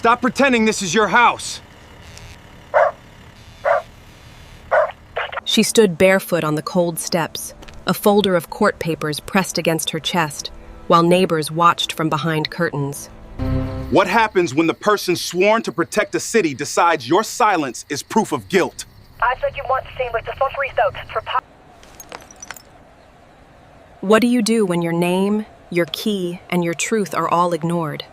Stop pretending this is your house. She stood barefoot on the cold steps, a folder of court papers pressed against her chest, while neighbors watched from behind curtains. What happens when the person sworn to protect a city decides your silence is proof of guilt? I said you want to seem like the sofrito for What do you do when your name, your key, and your truth are all ignored?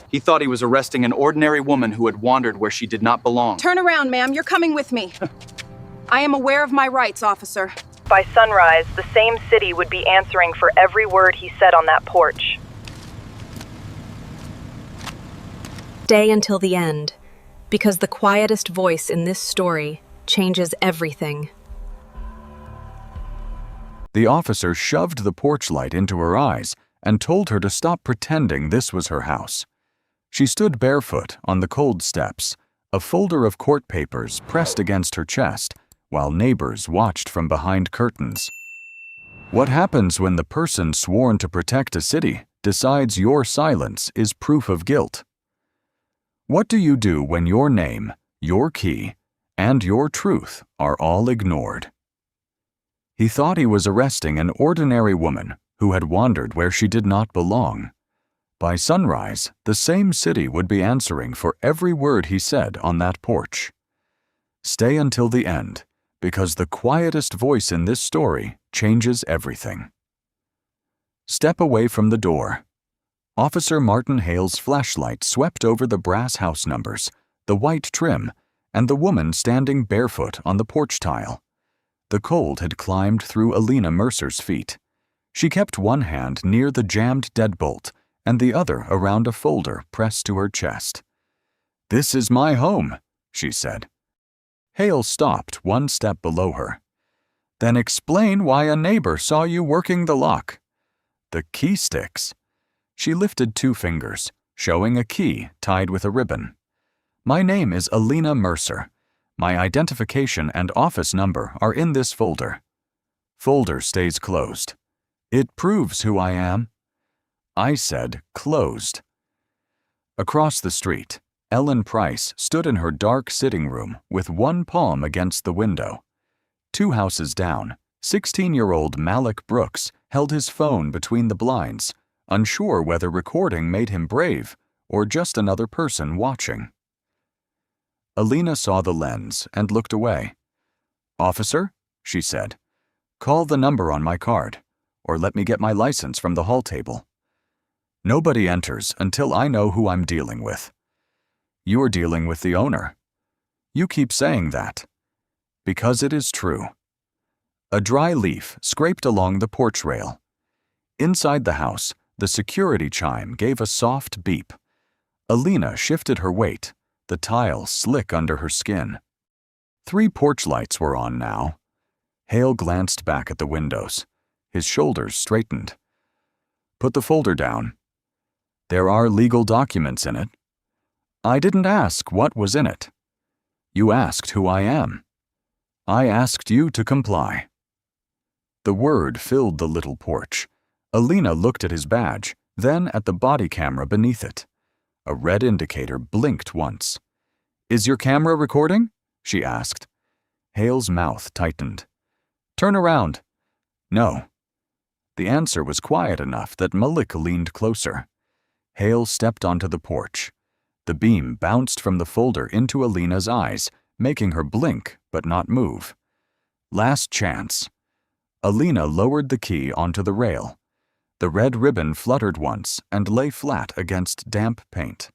He thought he was arresting an ordinary woman who had wandered where she did not belong. Turn around, ma'am. You're coming with me. I am aware of my rights, officer. By sunrise, the same city would be answering for every word he said on that porch. Stay until the end, because the quietest voice in this story changes everything. The officer shoved the porch light into her eyes and told her to stop pretending this was her house. She stood barefoot on the cold steps, a folder of court papers pressed against her chest, while neighbors watched from behind curtains. What happens when the person sworn to protect a city decides your silence is proof of guilt? What do you do when your name, your key, and your truth are all ignored? He thought he was arresting an ordinary woman who had wandered where she did not belong. By sunrise, the same city would be answering for every word he said on that porch. Stay until the end, because the quietest voice in this story changes everything. Step away from the door. Officer Martin Hale's flashlight swept over the brass house numbers, the white trim, and the woman standing barefoot on the porch tile. The cold had climbed through Alina Mercer's feet. She kept one hand near the jammed deadbolt and the other around a folder pressed to her chest. "This is my home," she said. Hale stopped one step below her. "Then explain why a neighbor saw you working the lock." "The key sticks." She lifted 2 fingers, showing a key tied with a ribbon. "My name is Alina Mercer. My identification and office number are in this folder." Folder stays closed. "It proves who I am." I said closed. Across the street, Ellen Price stood in her dark sitting room with one palm against the window. 2 houses down, 16-year-old Malik Brooks held his phone between the blinds, unsure whether recording made him brave or just another person watching. Alina saw the lens and looked away. "Officer," she said, "call the number on my card, or let me get my license from the hall table. Nobody enters until I know who I'm dealing with." "You're dealing with the owner." "You keep saying that." "Because it is true." A dry leaf scraped along the porch rail. Inside the house, the security chime gave a soft beep. Alina shifted her weight, the tile slick under her skin. 3 porch lights were on now. Hale glanced back at the windows. His shoulders straightened. "Put the folder down." "There are legal documents in it." "I didn't ask what was in it." "You asked who I am." "I asked you to comply." The word filled the little porch. Alina looked at his badge, then at the body camera beneath it. A red indicator blinked once. "Is your camera recording?" she asked. Hale's mouth tightened. "Turn around." "No." The answer was quiet enough that Malik leaned closer. Hale stepped onto the porch. The beam bounced from the folder into Alina's eyes, making her blink but not move. Last chance. Alina lowered the key onto the rail. The red ribbon fluttered once and lay flat against damp paint.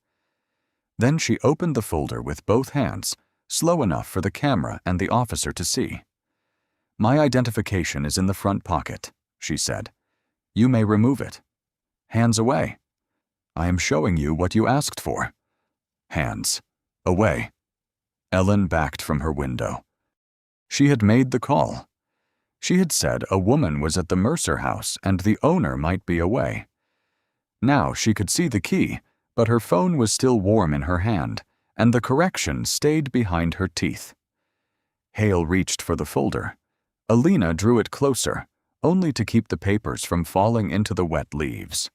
Then she opened the folder with both hands, slow enough for the camera and the officer to see. "My identification is in the front pocket," she said. "You may remove it." "Hands away." "I am showing you what you asked for." "Hands away." Ellen backed from her window. She had made the call. She had said a woman was at the Mercer house and the owner might be away. Now she could see the key, but her phone was still warm in her hand, and the correction stayed behind her teeth. Hale reached for the folder. Alina drew it closer, only to keep the papers from falling into the wet leaves.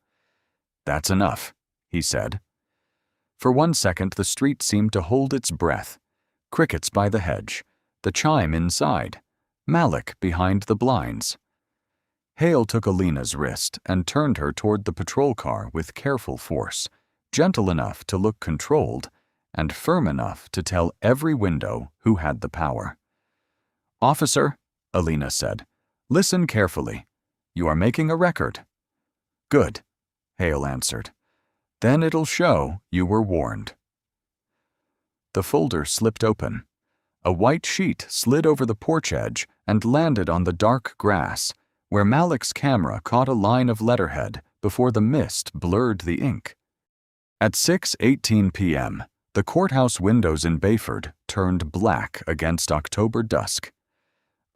"That's enough," he said. For 1 second, the street seemed to hold its breath. Crickets by the hedge, the chime inside, Malik behind the blinds. Hale took Alina's wrist and turned her toward the patrol car with careful force, gentle enough to look controlled and firm enough to tell every window who had the power. "Officer," Alina said, "listen carefully. You are making a record." "Good," Hale answered. "Then it'll show you were warned." The folder slipped open. A white sheet slid over the porch edge and landed on the dark grass, where Malik's camera caught a line of letterhead before the mist blurred the ink. At 6:18 p.m., the courthouse windows in Bayford turned black against October dusk.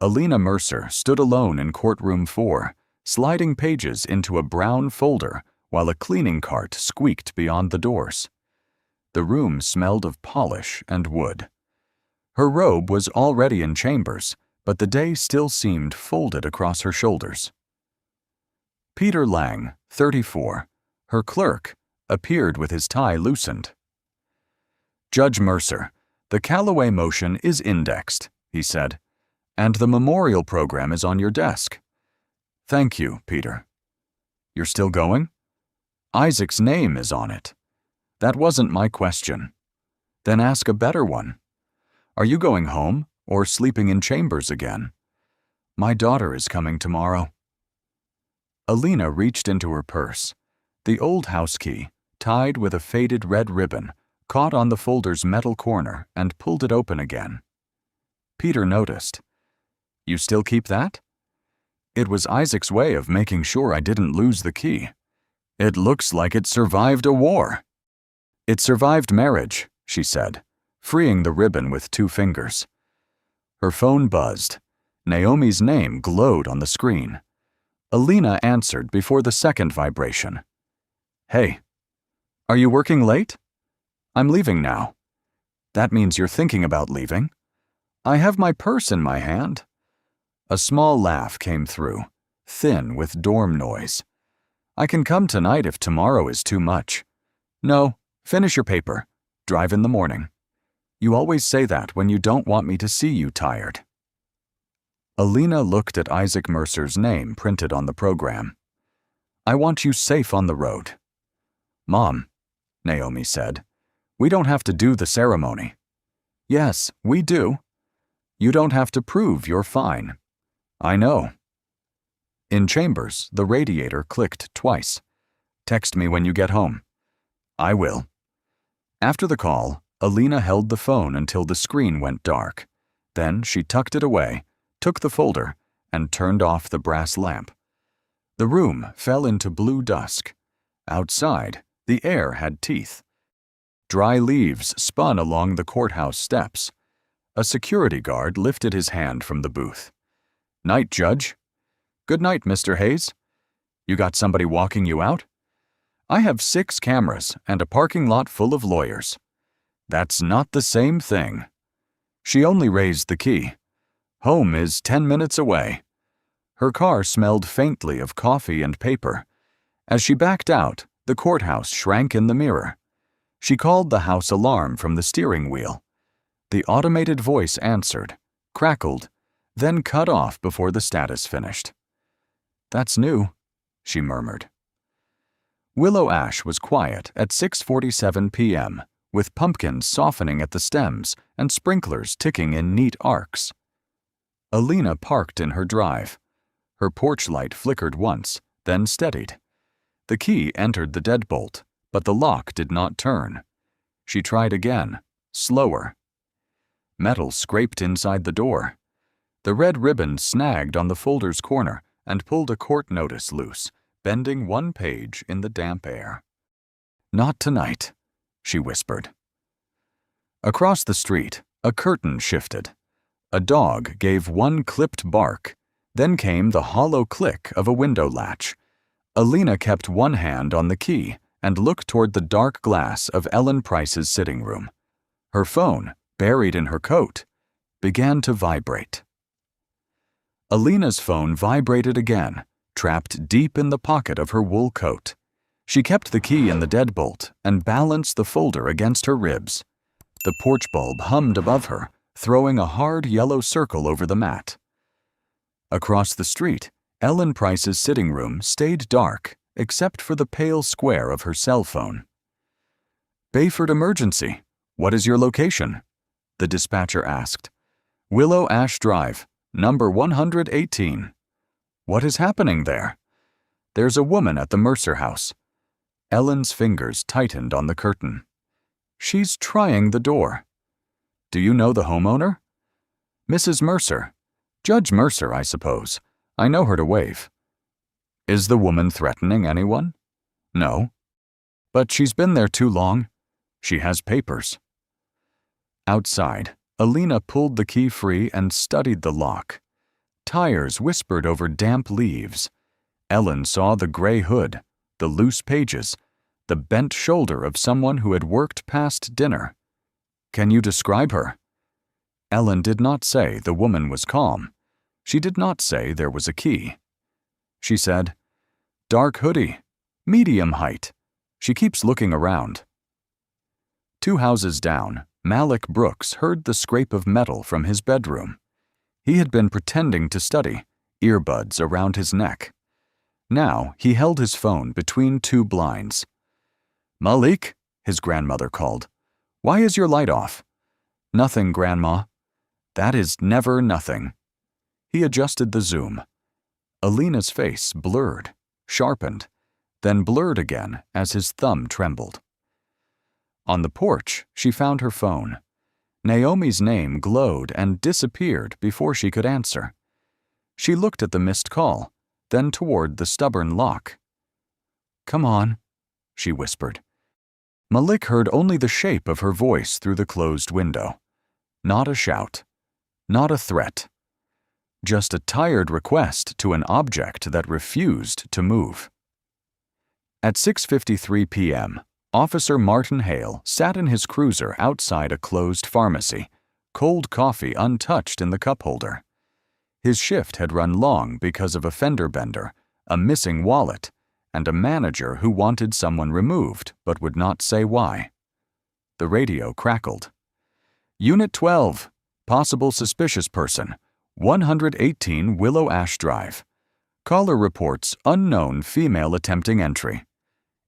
Alina Mercer stood alone in courtroom 4, sliding pages into a brown folder while a cleaning cart squeaked beyond the doors. The room smelled of polish and wood. Her robe was already in chambers, but the day still seemed folded across her shoulders. Peter Lang, 34, her clerk, appeared with his tie loosened. "Judge Mercer, the Callaway motion is indexed," he said, "and the memorial program is on your desk." "Thank you, Peter." "You're still going?" "Isaac's name is on it." "That wasn't my question." "Then ask a better one. Are you going home or sleeping in chambers again?" "My daughter is coming tomorrow." Alina reached into her purse. The old house key, tied with a faded red ribbon, caught on the folder's metal corner and pulled it open again. Peter noticed. "You still keep that?" "It was Isaac's way of making sure I didn't lose the key. It looks like it survived a war." "It survived marriage," she said, freeing the ribbon with 2 fingers. Her phone buzzed. Naomi's name glowed on the screen. Alina answered before the second vibration. "Hey, are you working late?" "I'm leaving now." "That means you're thinking about leaving?" "I have my purse in my hand." A small laugh came through, thin with dorm noise. "I can come tonight if tomorrow is too much." "No, finish your paper. Drive in the morning." "You always say that when you don't want me to see you tired." Alina looked at Isaac Mercer's name printed on the program. "I want you safe on the road." "Mom," Naomi said, "we don't have to do the ceremony." "Yes, we do." "You don't have to prove you're fine." "I know." In chambers, the radiator clicked twice. "Text me when you get home." "I will." After the call, Alina held the phone until the screen went dark. Then she tucked it away, took the folder, and turned off the brass lamp. The room fell into blue dusk. Outside, the air had teeth. Dry leaves spun along the courthouse steps. A security guard lifted his hand from the booth. "Night, Judge." "Good night, Mr. Hayes." "You got somebody walking you out?" "I have 6 cameras and a parking lot full of lawyers." "That's not the same thing." She only raised the key. "Home is 10 minutes away." Her car smelled faintly of coffee and paper. As she backed out, the courthouse shrank in the mirror. She called the house alarm from the steering wheel. The automated voice answered, crackled, then cut off before the status finished. "That's new," she murmured. Willow Ash was quiet at 6:47 p.m., with pumpkins softening at the stems and sprinklers ticking in neat arcs. Alina parked in her drive. Her porch light flickered once, then steadied. The key entered the deadbolt, but the lock did not turn. She tried again, slower. Metal scraped inside the door. The red ribbon snagged on the folder's corner and pulled a court notice loose, bending 1 page in the damp air. "Not tonight," she whispered. Across the street, a curtain shifted. A dog gave 1 clipped bark. Then came the hollow click of a window latch. Alina kept 1 hand on the key and looked toward the dark glass of Ellen Price's sitting room. Her phone, buried in her coat, began to vibrate. Alina's phone vibrated again, trapped deep in the pocket of her wool coat. She kept the key in the deadbolt and balanced the folder against her ribs. The porch bulb hummed above her, throwing a hard yellow circle over the mat. Across the street, Ellen Price's sitting room stayed dark except for the pale square of her cell phone. "Bayford Emergency. What is your location?" the dispatcher asked. "Willow Ash Drive, number 118. "What is happening there?" "There's a woman at the Mercer house." Ellen's fingers tightened on the curtain. "She's trying the door." "Do you know the homeowner?" "Mrs. Mercer. Judge Mercer, I suppose. I know her to wave." "Is the woman threatening anyone?" "No." "But she's been there too long. She has papers." Outside, Alina pulled the key free and studied the lock. Tires whispered over damp leaves. Ellen saw the gray hood, the loose pages, the bent shoulder of someone who had worked past dinner. "Can you describe her?" Ellen did not say the woman was calm. She did not say there was a key. She said, "Dark hoodie, medium height. She keeps looking around." 2 houses down, Malik Brooks heard the scrape of metal from his bedroom. He had been pretending to study, earbuds around his neck. Now he held his phone between 2 blinds. "Malik," his grandmother called. "Why is your light off?" "Nothing, Grandma." "That is never nothing." He adjusted the zoom. Alina's face blurred, sharpened, then blurred again as his thumb trembled. On the porch, she found her phone. Naomi's name glowed and disappeared before she could answer. She looked at the missed call, then toward the stubborn lock. "Come on," she whispered. Malik heard only the shape of her voice through the closed window. Not a shout, not a threat. Just a tired request to an object that refused to move. At 6:53 p.m., Officer Martin Hale sat in his cruiser outside a closed pharmacy, cold coffee untouched in the cup holder. His shift had run long because of a fender bender, a missing wallet, and a manager who wanted someone removed but would not say why. The radio crackled. "Unit 12, possible suspicious person, 118 Willow Ash Drive. Caller reports unknown female attempting entry."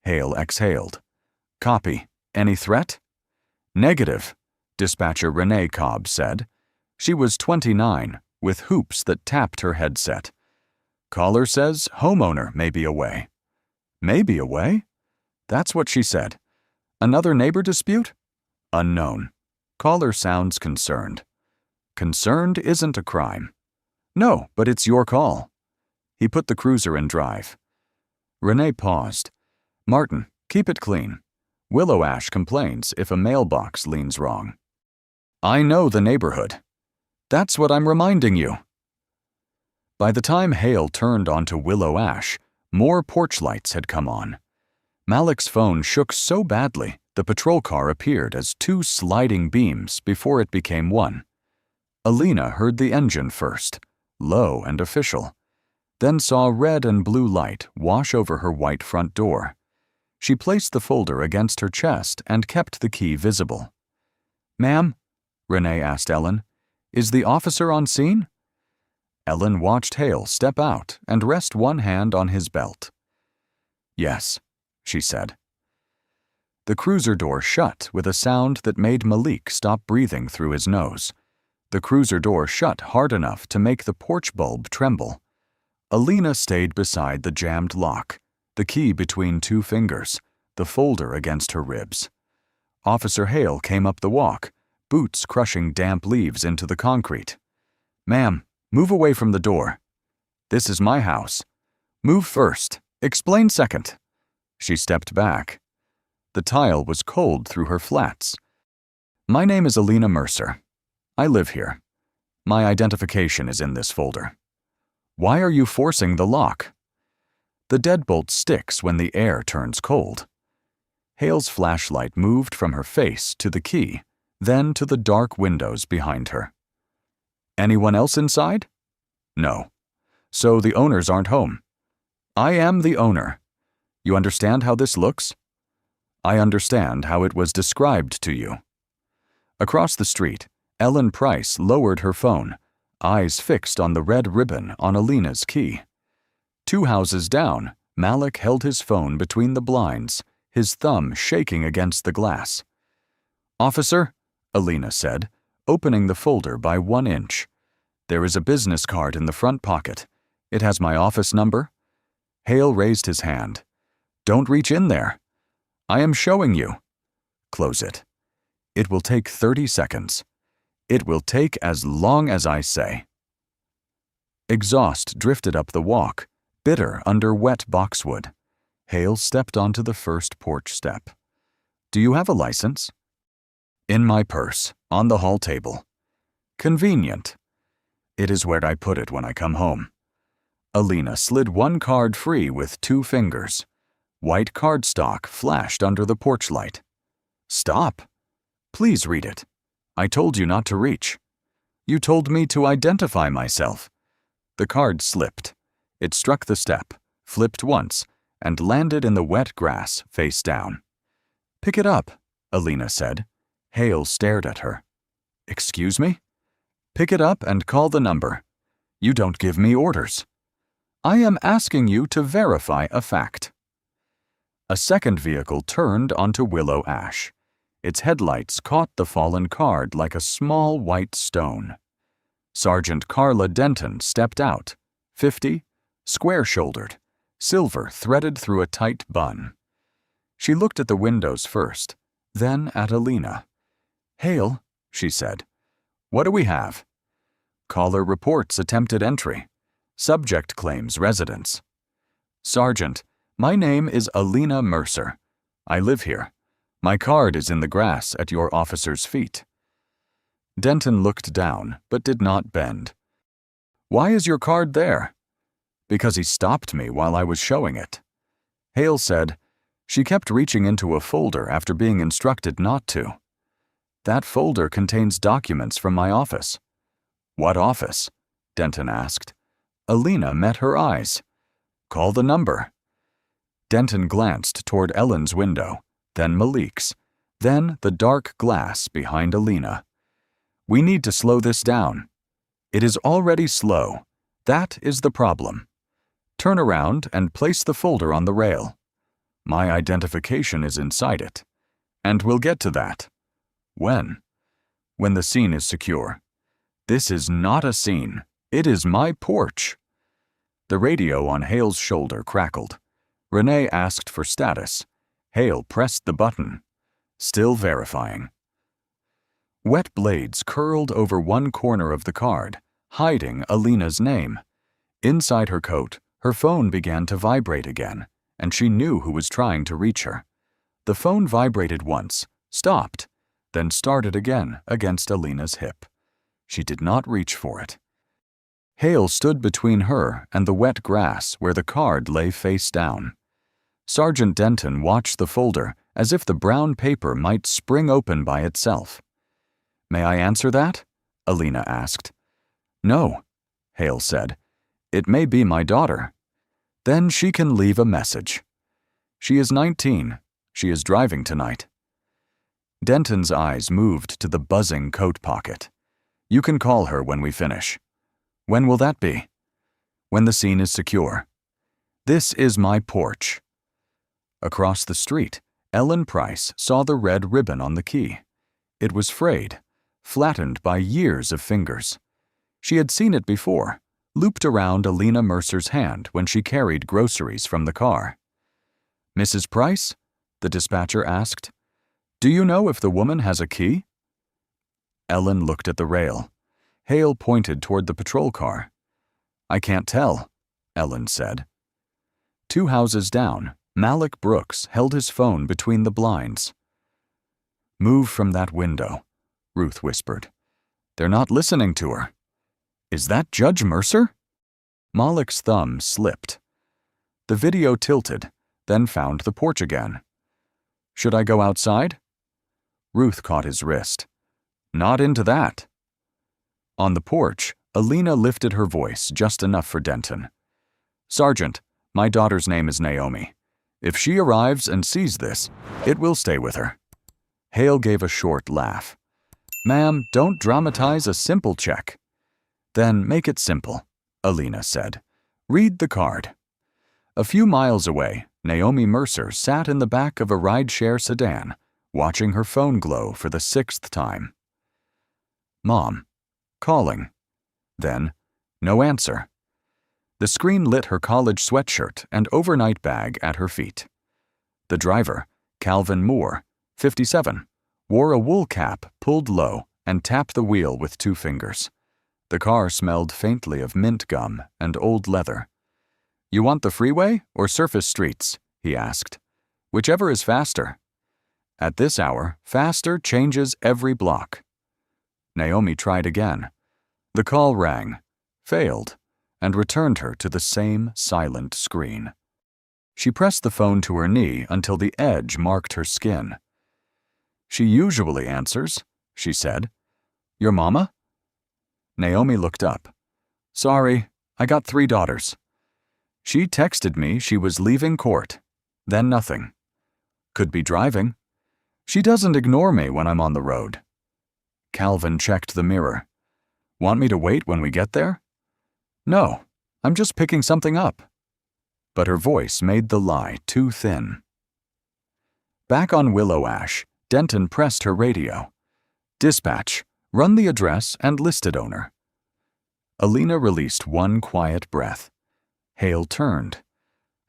Hale exhaled. "Copy. Any threat?" "Negative," dispatcher Renee Cobb said. She was 29, with hoops that tapped her headset. "Caller says homeowner may be away." "May be away?" "That's what she said." "Another neighbor dispute?" "Unknown." Caller sounds concerned. "Concerned isn't a crime." "No, but it's your call." He put the cruiser in drive. Renee paused. "Martin, keep it clean. Willow Ash complains if a mailbox leans wrong." "I know the neighborhood." "That's what I'm reminding you." By the time Hale turned onto Willow Ash, more porch lights had come on. Malik's phone shook so badly the patrol car appeared as 2 sliding beams before it became one. Alina heard the engine first, low and official, then saw red and blue light wash over her white front door. She placed the folder against her chest and kept the key visible. "Ma'am," Renee asked Ellen, "is the officer on scene?" Ellen watched Hale step out and rest one hand on his belt. "Yes," she said. The cruiser door shut with a sound that made Malik stop breathing through his nose. The cruiser door shut hard enough to make the porch bulb tremble. Alina stayed beside the jammed lock, the key between 2 fingers, the folder against her ribs. Officer Hale came up the walk, boots crushing damp leaves into the concrete. "Ma'am, move away from the door." "This is my house." "Move first. Explain second." She stepped back. The tile was cold through her flats. "My name is Alina Mercer. I live here. My identification is in this folder." "Why are you forcing the lock?" "The deadbolt sticks when the air turns cold." Hale's flashlight moved from her face to the key, then to the dark windows behind her. "Anyone else inside?" "No." "So the owners aren't home?" "I am the owner." You understand how this looks? I understand how it was described to you. Across the street, Ellen Price lowered her phone, eyes fixed on the red ribbon on Alina's key. 2 houses down, Malik held his phone between the blinds, his thumb shaking against the glass. "Officer," Alina said, opening the folder by 1 inch. "There is a business card in the front pocket. It has my office number." Hale raised his hand. "Don't reach in there. I am showing you." "Close it. It will take 30 seconds. It will take as long as I say." Exhaust drifted up the walk, bitter under wet boxwood. Hale stepped onto the first porch step. "Do you have a license?" "In my purse, on the hall table." "Convenient." "It is where I put it when I come home." Alina slid 1 card free with 2 fingers. White cardstock flashed under the porch light. "Stop. Please read it. I told you not to reach. You told me to identify myself." The card slipped. It struck the step, flipped once, and landed in the wet grass face down. "Pick it up," Alina said. Hale stared at her. "Excuse me?" "Pick it up and call the number. You don't give me orders. I am asking you to verify a fact." A second vehicle turned onto Willow Ash. Its headlights caught the fallen card like a small white stone. Sergeant Carla Denton stepped out, 50, square-shouldered, silver threaded through a tight bun. She looked at the windows first, then at Alina. "Hale," she said, "what do we have?" "Caller reports attempted entry. Subject claims residence." "Sergeant, my name is Alina Mercer. I live here. My card is in the grass at your officer's feet." Denton looked down, but did not bend. "Why is your card there?" "Because he stopped me while I was showing it." Hale said, "She kept reaching into a folder after being instructed not to." "That folder contains documents from my office." "What office?" Denton asked. Alina met her eyes. "Call the number." Denton glanced toward Ellen's window, then Malik's, then the dark glass behind Alina. "We need to slow this down." "It is already slow. That is the problem." "Turn around and place the folder on the rail." "My identification is inside it." "And we'll get to that." "When?" "When the scene is secure." "This is not a scene. It is my porch." The radio on Hale's shoulder crackled. Renee asked for status. Hale pressed the button. Still verifying. Wet blades curled over 1 corner of the card, hiding Alina's name. Inside her coat, her phone began to vibrate again, and she knew who was trying to reach her. The phone vibrated once, stopped, then started again against Alina's hip. She did not reach for it. Hale stood between her and the wet grass where the card lay face down. Sergeant Denton watched the folder as if the brown paper might spring open by itself. "May I answer that?" Alina asked. "No," Hale said. "It may be my daughter." "Then she can leave a message." "She is 19. She is driving tonight." Denton's eyes moved to the buzzing coat pocket. "You can call her when we finish." "When will that be?" "When the scene is secure." "This is my porch." Across the street, Ellen Price saw the red ribbon on the key. It was frayed, flattened by years of fingers. She had seen it before, looped around Alina Mercer's hand when she carried groceries from the car. "Mrs. Price?" the dispatcher asked. "Do you know if the woman has a key?" Ellen looked at the rail. Hale pointed toward the patrol car. "I can't tell," Ellen said. 2 houses down, Malik Brooks held his phone between the blinds. "Move from that window," Ruth whispered. "They're not listening to her." "Is that Judge Mercer?" Malik's thumb slipped. The video tilted, then found the porch again. "Should I go outside?" Ruth caught his wrist. "Not into that." On the porch, Alina lifted her voice just enough for Denton. "Sergeant, my daughter's name is Naomi. If she arrives and sees this, it will stay with her. Hale gave a short laugh. Ma'am, don't dramatize a simple check. Then make it simple, Alina said. Read the card. A few miles away, Naomi Mercer sat in the back of a rideshare sedan, watching her phone glow for the 6th time. Mom. Calling. Then, no answer. The screen lit her college sweatshirt and overnight bag at her feet. The driver, Calvin Moore, 57, wore a wool cap pulled low and tapped the wheel with 2 fingers. The car smelled faintly of mint gum and old leather. You want the freeway or surface streets? He asked. Whichever is faster. At this hour, faster changes every block. Naomi tried again. The call rang, failed, and returned her to the same silent screen. She pressed the phone to her knee until the edge marked her skin. She usually answers, she said. Your mama? Naomi looked up. Sorry, I got 3 daughters. She texted me she was leaving court. Then nothing. Could be driving. She doesn't ignore me when I'm on the road. Calvin checked the mirror. Want me to wait when we get there? No, I'm just picking something up. But her voice made the lie too thin. Back on Willow Ash, Denton pressed her radio. Dispatch, run the address and listed owner. Alina released one quiet breath. Hale turned.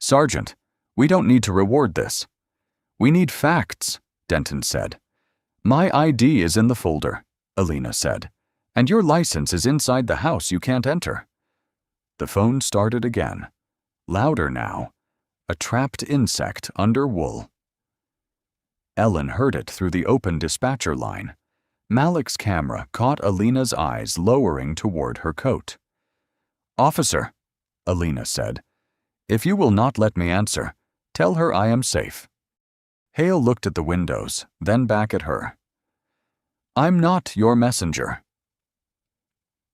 Sergeant, we don't need to reward this. We need facts, Denton said. My ID is in the folder, Alina said, and your license is inside the house you can't enter. The phone started again. Louder now. A trapped insect under wool. Ellen heard it through the open dispatcher line. Malik's camera caught Alina's eyes lowering toward her coat. Officer, Alina said, if you will not let me answer, tell her I am safe. Hale looked at the windows, then back at her. I'm not your messenger.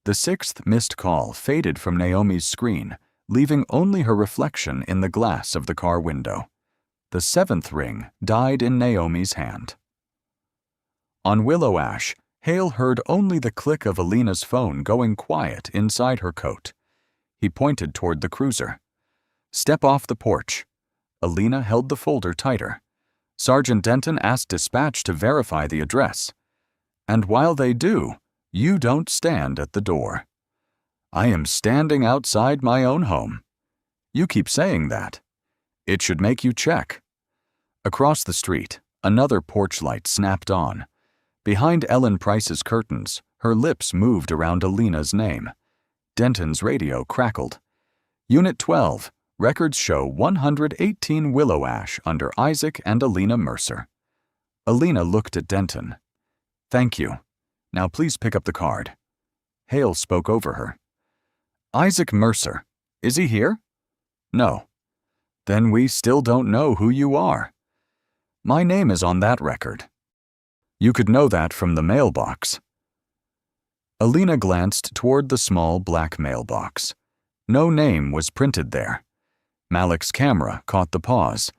The 6th missed call faded from Naomi's screen, leaving only her reflection in the glass of the car window. The 7th ring died in Naomi's hand. On Willow Ash, Hale heard only the click of Alina's phone going quiet inside her coat. He pointed toward the cruiser. Step off the porch. Alina held the folder tighter. Sergeant Denton asked dispatch to verify the address. And while they do, you don't stand at the door. I am standing outside my own home. You keep saying that. It should make you check. Across the street, another porch light snapped on. Behind Ellen Price's curtains, her lips moved around Alina's name. Denton's radio crackled. Unit 12, records show 118 Willow Ash under Isaac and Alina Mercer. Alina looked at Denton. Thank you. Now please pick up the card. Hale spoke over her. Isaac Mercer. Is he here? No. Then we still don't know who you are. My name is on that record. You could know that from the mailbox. Alina glanced toward the small black mailbox. No name was printed there. Malik's camera caught the pause.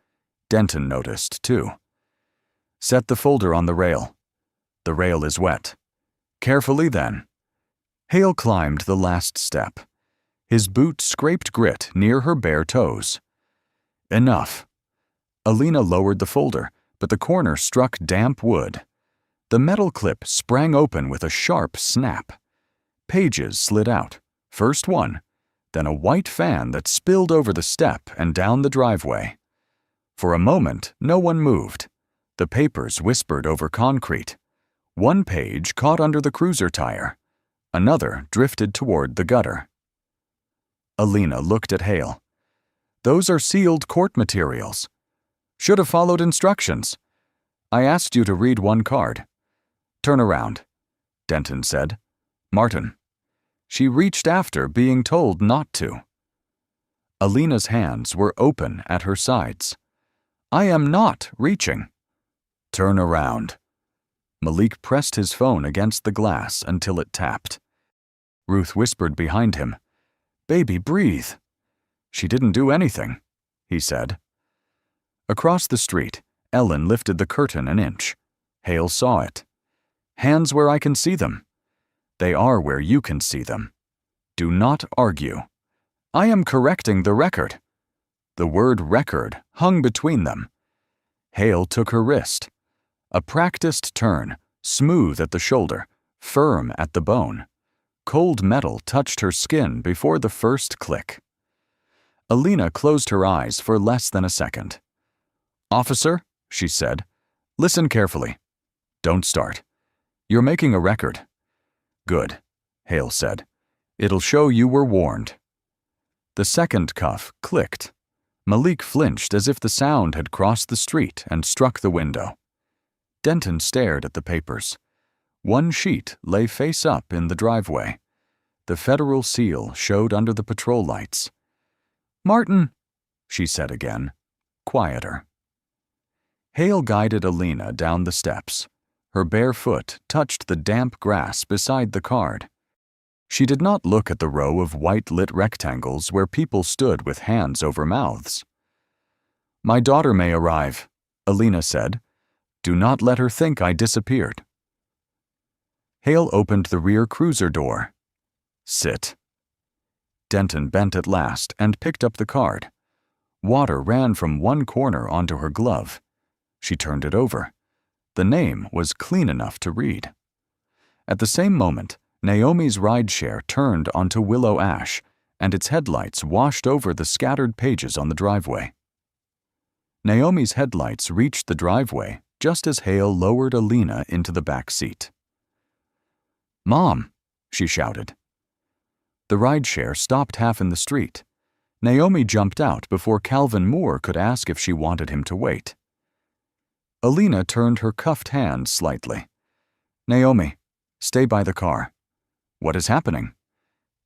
Denton noticed, too. Set the folder on the rail. The rail is wet. Carefully, then. Hale climbed the last step. His boot scraped grit near her bare toes. Enough. Alina lowered the folder, but the corner struck damp wood. The metal clip sprang open with a sharp snap. Pages slid out, first one, then a white fan that spilled over the step and down the driveway. For a moment, no one moved. The papers whispered over concrete. One page caught under the cruiser tire. Another drifted toward the gutter. Alina looked at Hale. Those are sealed court materials. Should have followed instructions. I asked you to read one card. Turn around, Denton said. Martin. She reached after being told not to. Alina's hands were open at her sides. I am not reaching. Turn around. Malik pressed his phone against the glass until it tapped. Ruth whispered behind him, Baby, breathe. She didn't do anything, he said. Across the street, Ellen lifted the curtain an inch. Hale saw it. Hands where I can see them. They are where you can see them. Do not argue. I am correcting the record. The word record hung between them. Hale took her wrist. A practiced turn, smooth at the shoulder, firm at the bone. Cold metal touched her skin before the first click. Alina closed her eyes for less than a second. "Officer," she said, "listen carefully. Don't start. You're making a record." "Good," Hale said. "It'll show you were warned." The second cuff clicked. Malik flinched as if the sound had crossed the street and struck the window. Denton stared at the papers. One sheet lay face up in the driveway. The federal seal showed under the patrol lights. "Martin," she said again, quieter. Hale guided Alina down the steps. Her bare foot touched the damp grass beside the card. She did not look at the row of white-lit rectangles where people stood with hands over mouths. "My daughter may arrive," Alina said. "Do not let her think I disappeared." Hale opened the rear cruiser door. "Sit." Denton bent at last and picked up the card. Water ran from one corner onto her glove. She turned it over. The name was clean enough to read. At the same moment, Naomi's rideshare turned onto Willow Ash, and its headlights washed over the scattered pages on the driveway. Naomi's headlights reached the driveway just as Hale lowered Alina into the back seat. "Mom," she shouted. The rideshare stopped half in the street. Naomi jumped out before Calvin Moore could ask if she wanted him to wait. Alina turned her cuffed hand slightly. "Naomi, stay by the car." "What is happening?"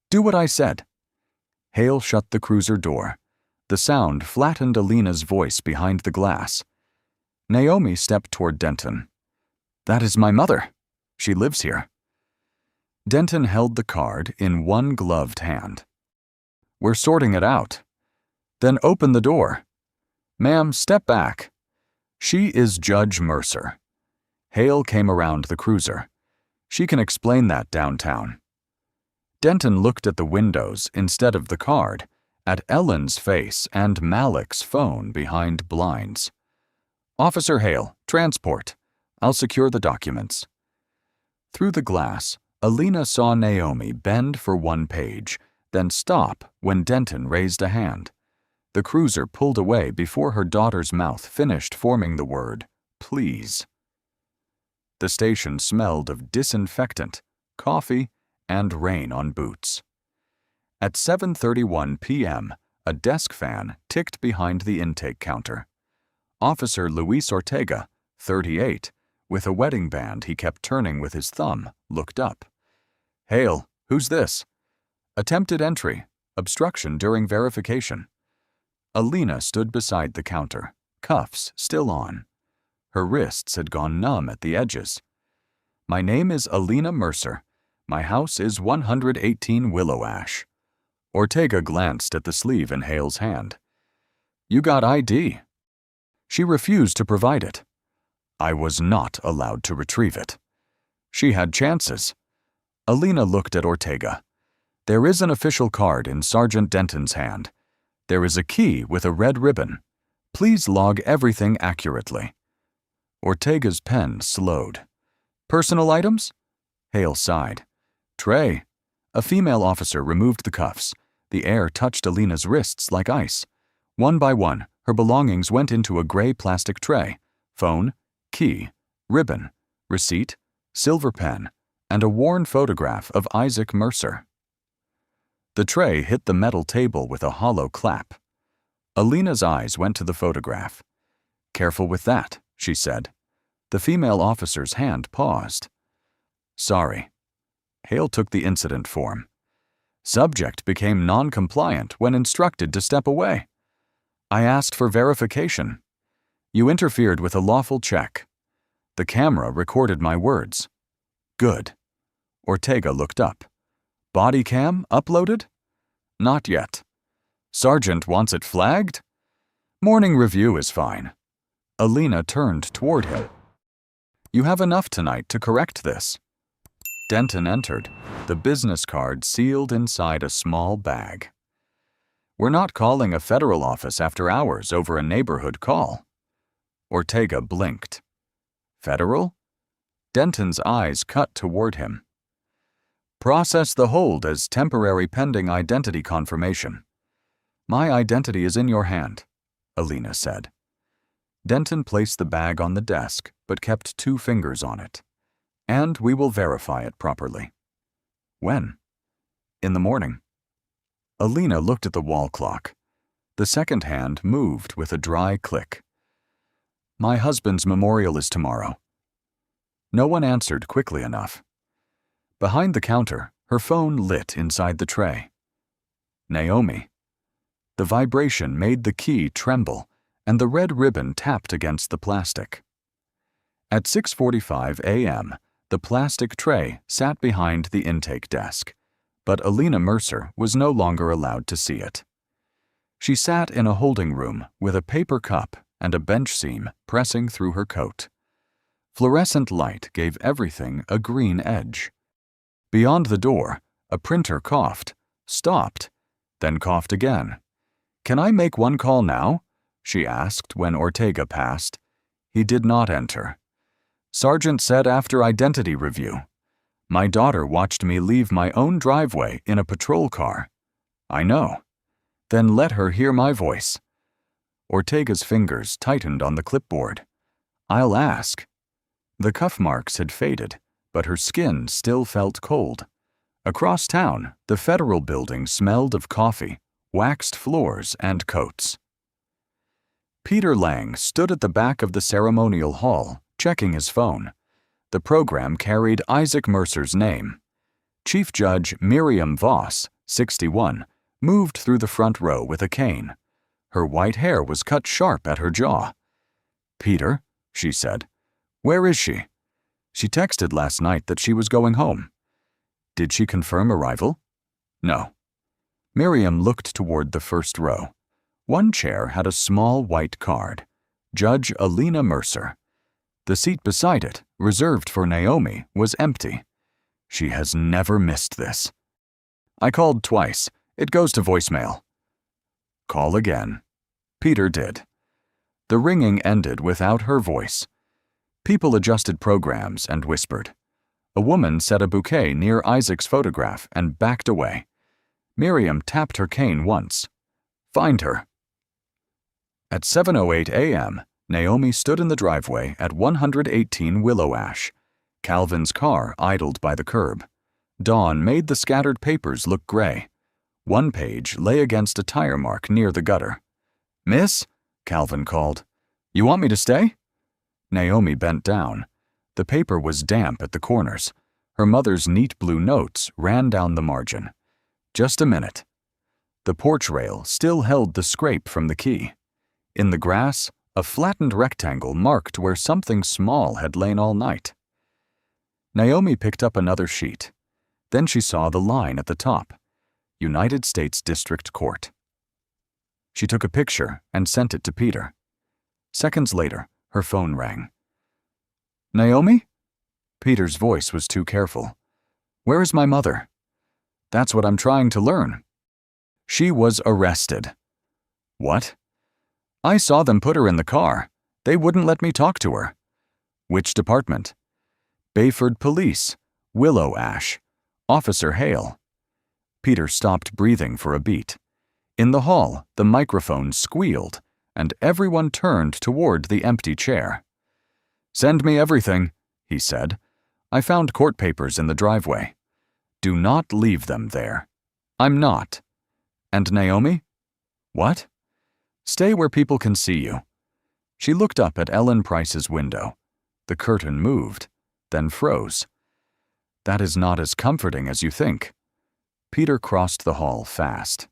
"Do what I said." Hale shut the cruiser door. The sound flattened Alina's voice behind the glass. Naomi stepped toward Denton. "That is my mother. She lives here." Denton held the card in one gloved hand. "We're sorting it out." "Then open the door." "Ma'am, step back." "She is Judge Mercer." Hale came around the cruiser. "She can explain that downtown." Denton looked at the windows instead of the card, at Ellen's face and Malik's phone behind blinds. "Officer Hale, transport. I'll secure the documents." Through the glass, Alina saw Naomi bend for one page, then stop when Denton raised a hand. The cruiser pulled away before her daughter's mouth finished forming the word, "Please." The station smelled of disinfectant, coffee, and rain on boots. At 7:31 p.m., a desk fan ticked behind the intake counter. Officer Luis Ortega, 38, with a wedding band he kept turning with his thumb, looked up. "Hale, who's this?" "Attempted entry. Obstruction during verification." Alina stood beside the counter, cuffs still on. Her wrists had gone numb at the edges. "My name is Alina Mercer. My house is 118 Willow Ash." Ortega glanced at the sleeve in Hale's hand. "You got ID." She refused to provide it. "I was not allowed to retrieve it." She had chances. Alina looked at Ortega. "There is an official card in Sergeant Denton's hand. There is a key with a red ribbon. Please log everything accurately." Ortega's pen slowed. "Personal items?" Hale sighed. "Tray." A female officer removed the cuffs. The air touched Alina's wrists like ice. One by one, her belongings went into a gray plastic tray. Phone, key, ribbon, receipt, silver pen, and a worn photograph of Isaac Mercer. The tray hit the metal table with a hollow clap. Alina's eyes went to the photograph. "Careful with that," she said. The female officer's hand paused. "Sorry." Hale took the incident form. Subject became non-compliant when instructed to step away. "I asked for verification." "You interfered with a lawful check." "The camera recorded my words." "Good." Ortega looked up. "Body cam uploaded?" "Not yet." "Sergeant wants it flagged?" Morning review is fine. Alina turned toward him. You have enough tonight to correct this. Denton entered, the business card sealed inside a small bag. We're not calling a federal office after hours over a neighborhood call. Ortega blinked. Federal? Denton's eyes cut toward him. Process the hold as temporary pending identity confirmation. My identity is in your hand, Alina said. Denton placed the bag on the desk, but kept 2 fingers on it. And we will verify it properly. When? In the morning. Alina looked at the wall clock. The second hand moved with a dry click. My husband's memorial is tomorrow. No one answered quickly enough. Behind the counter, her phone lit inside the tray. Naomi. The vibration made the key tremble, and the red ribbon tapped against the plastic. At 6:45 a.m., the plastic tray sat behind the intake desk, but Alina Mercer was no longer allowed to see it. She sat in a holding room with a paper cup and a bench seam pressing through her coat. Fluorescent light gave everything a green edge. Beyond the door, a printer coughed, stopped, then coughed again. Can I make one call now? She asked when Ortega passed. He did not enter. Sergeant said after identity review. My daughter watched me leave my own driveway in a patrol car. I know. Then let her hear my voice. Ortega's fingers tightened on the clipboard. I'll ask. The cuff marks had faded, but her skin still felt cold. Across town, the federal building smelled of coffee, waxed floors, and coats. Peter Lang stood at the back of the ceremonial hall, checking his phone. The program carried Isaac Mercer's name. Chief Judge Miriam Voss, 61, moved through the front row with a cane. Her white hair was cut sharp at her jaw. Peter, she said, where is she? She texted last night that she was going home. Did she confirm arrival? No. Miriam looked toward the first row. One chair had a small white card, Judge Alina Mercer. The seat beside it, reserved for Naomi, was empty. She has never missed this. I called twice. It goes to voicemail. Call again. Peter did. The ringing ended without her voice. People adjusted programs and whispered. A woman set a bouquet near Isaac's photograph and backed away. Miriam tapped her cane once. Find her. At 7:08 a.m., Naomi stood in the driveway at 118 Willow Ash. Calvin's car idled by the curb. Dawn made the scattered papers look gray. One page lay against a tire mark near the gutter. Miss? Calvin called. You want me to stay? Naomi bent down. The paper was damp at the corners. Her mother's neat blue notes ran down the margin. Just a minute. The porch rail still held the scrape from the key. In the grass, a flattened rectangle marked where something small had lain all night. Naomi picked up another sheet. Then she saw the line at the top. United States District Court. She took a picture and sent it to Peter. Seconds later, her phone rang. Naomi? Peter's voice was too careful. Where is my mother? That's what I'm trying to learn. She was arrested. What? I saw them put her in the car. They wouldn't let me talk to her. Which department? Bayford Police, Willow Ash, Officer Hale. Peter stopped breathing for a beat. In the hall, the microphone squealed, and everyone turned toward the empty chair. Send me everything, he said. I found court papers in the driveway. Do not leave them there. I'm not. And Naomi? What? Stay where people can see you. She looked up at Ellen Price's window. The curtain moved, then froze. That is not as comforting as you think. Peter crossed the hall fast.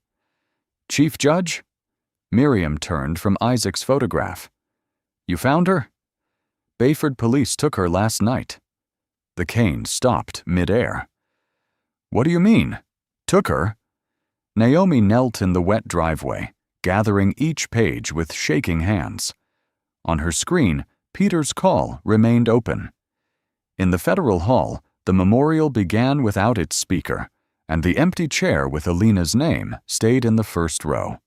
Chief Judge? Miriam turned from Isaac's photograph. You found her? Bayford Police took her last night. The cane stopped mid-air. What do you mean? Took her? Naomi knelt in the wet driveway, gathering each page with shaking hands. On her screen, Peter's call remained open. In the federal hall, the memorial began without its speaker, and the empty chair with Alina's name stayed in the first row,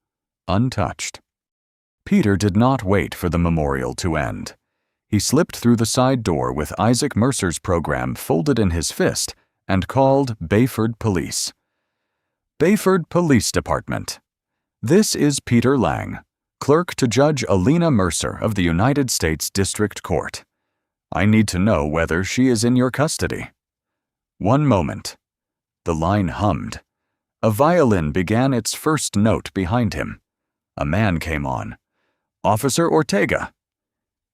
untouched. Peter did not wait for the memorial to end. He slipped through the side door with Isaac Mercer's program folded in his fist and called Bayford Police. Bayford Police Department. This is Peter Lang, clerk to Judge Alina Mercer of the United States District Court. I need to know whether she is in your custody. One moment. The line hummed. A violin began its first note behind him. A man came on. Officer Ortega.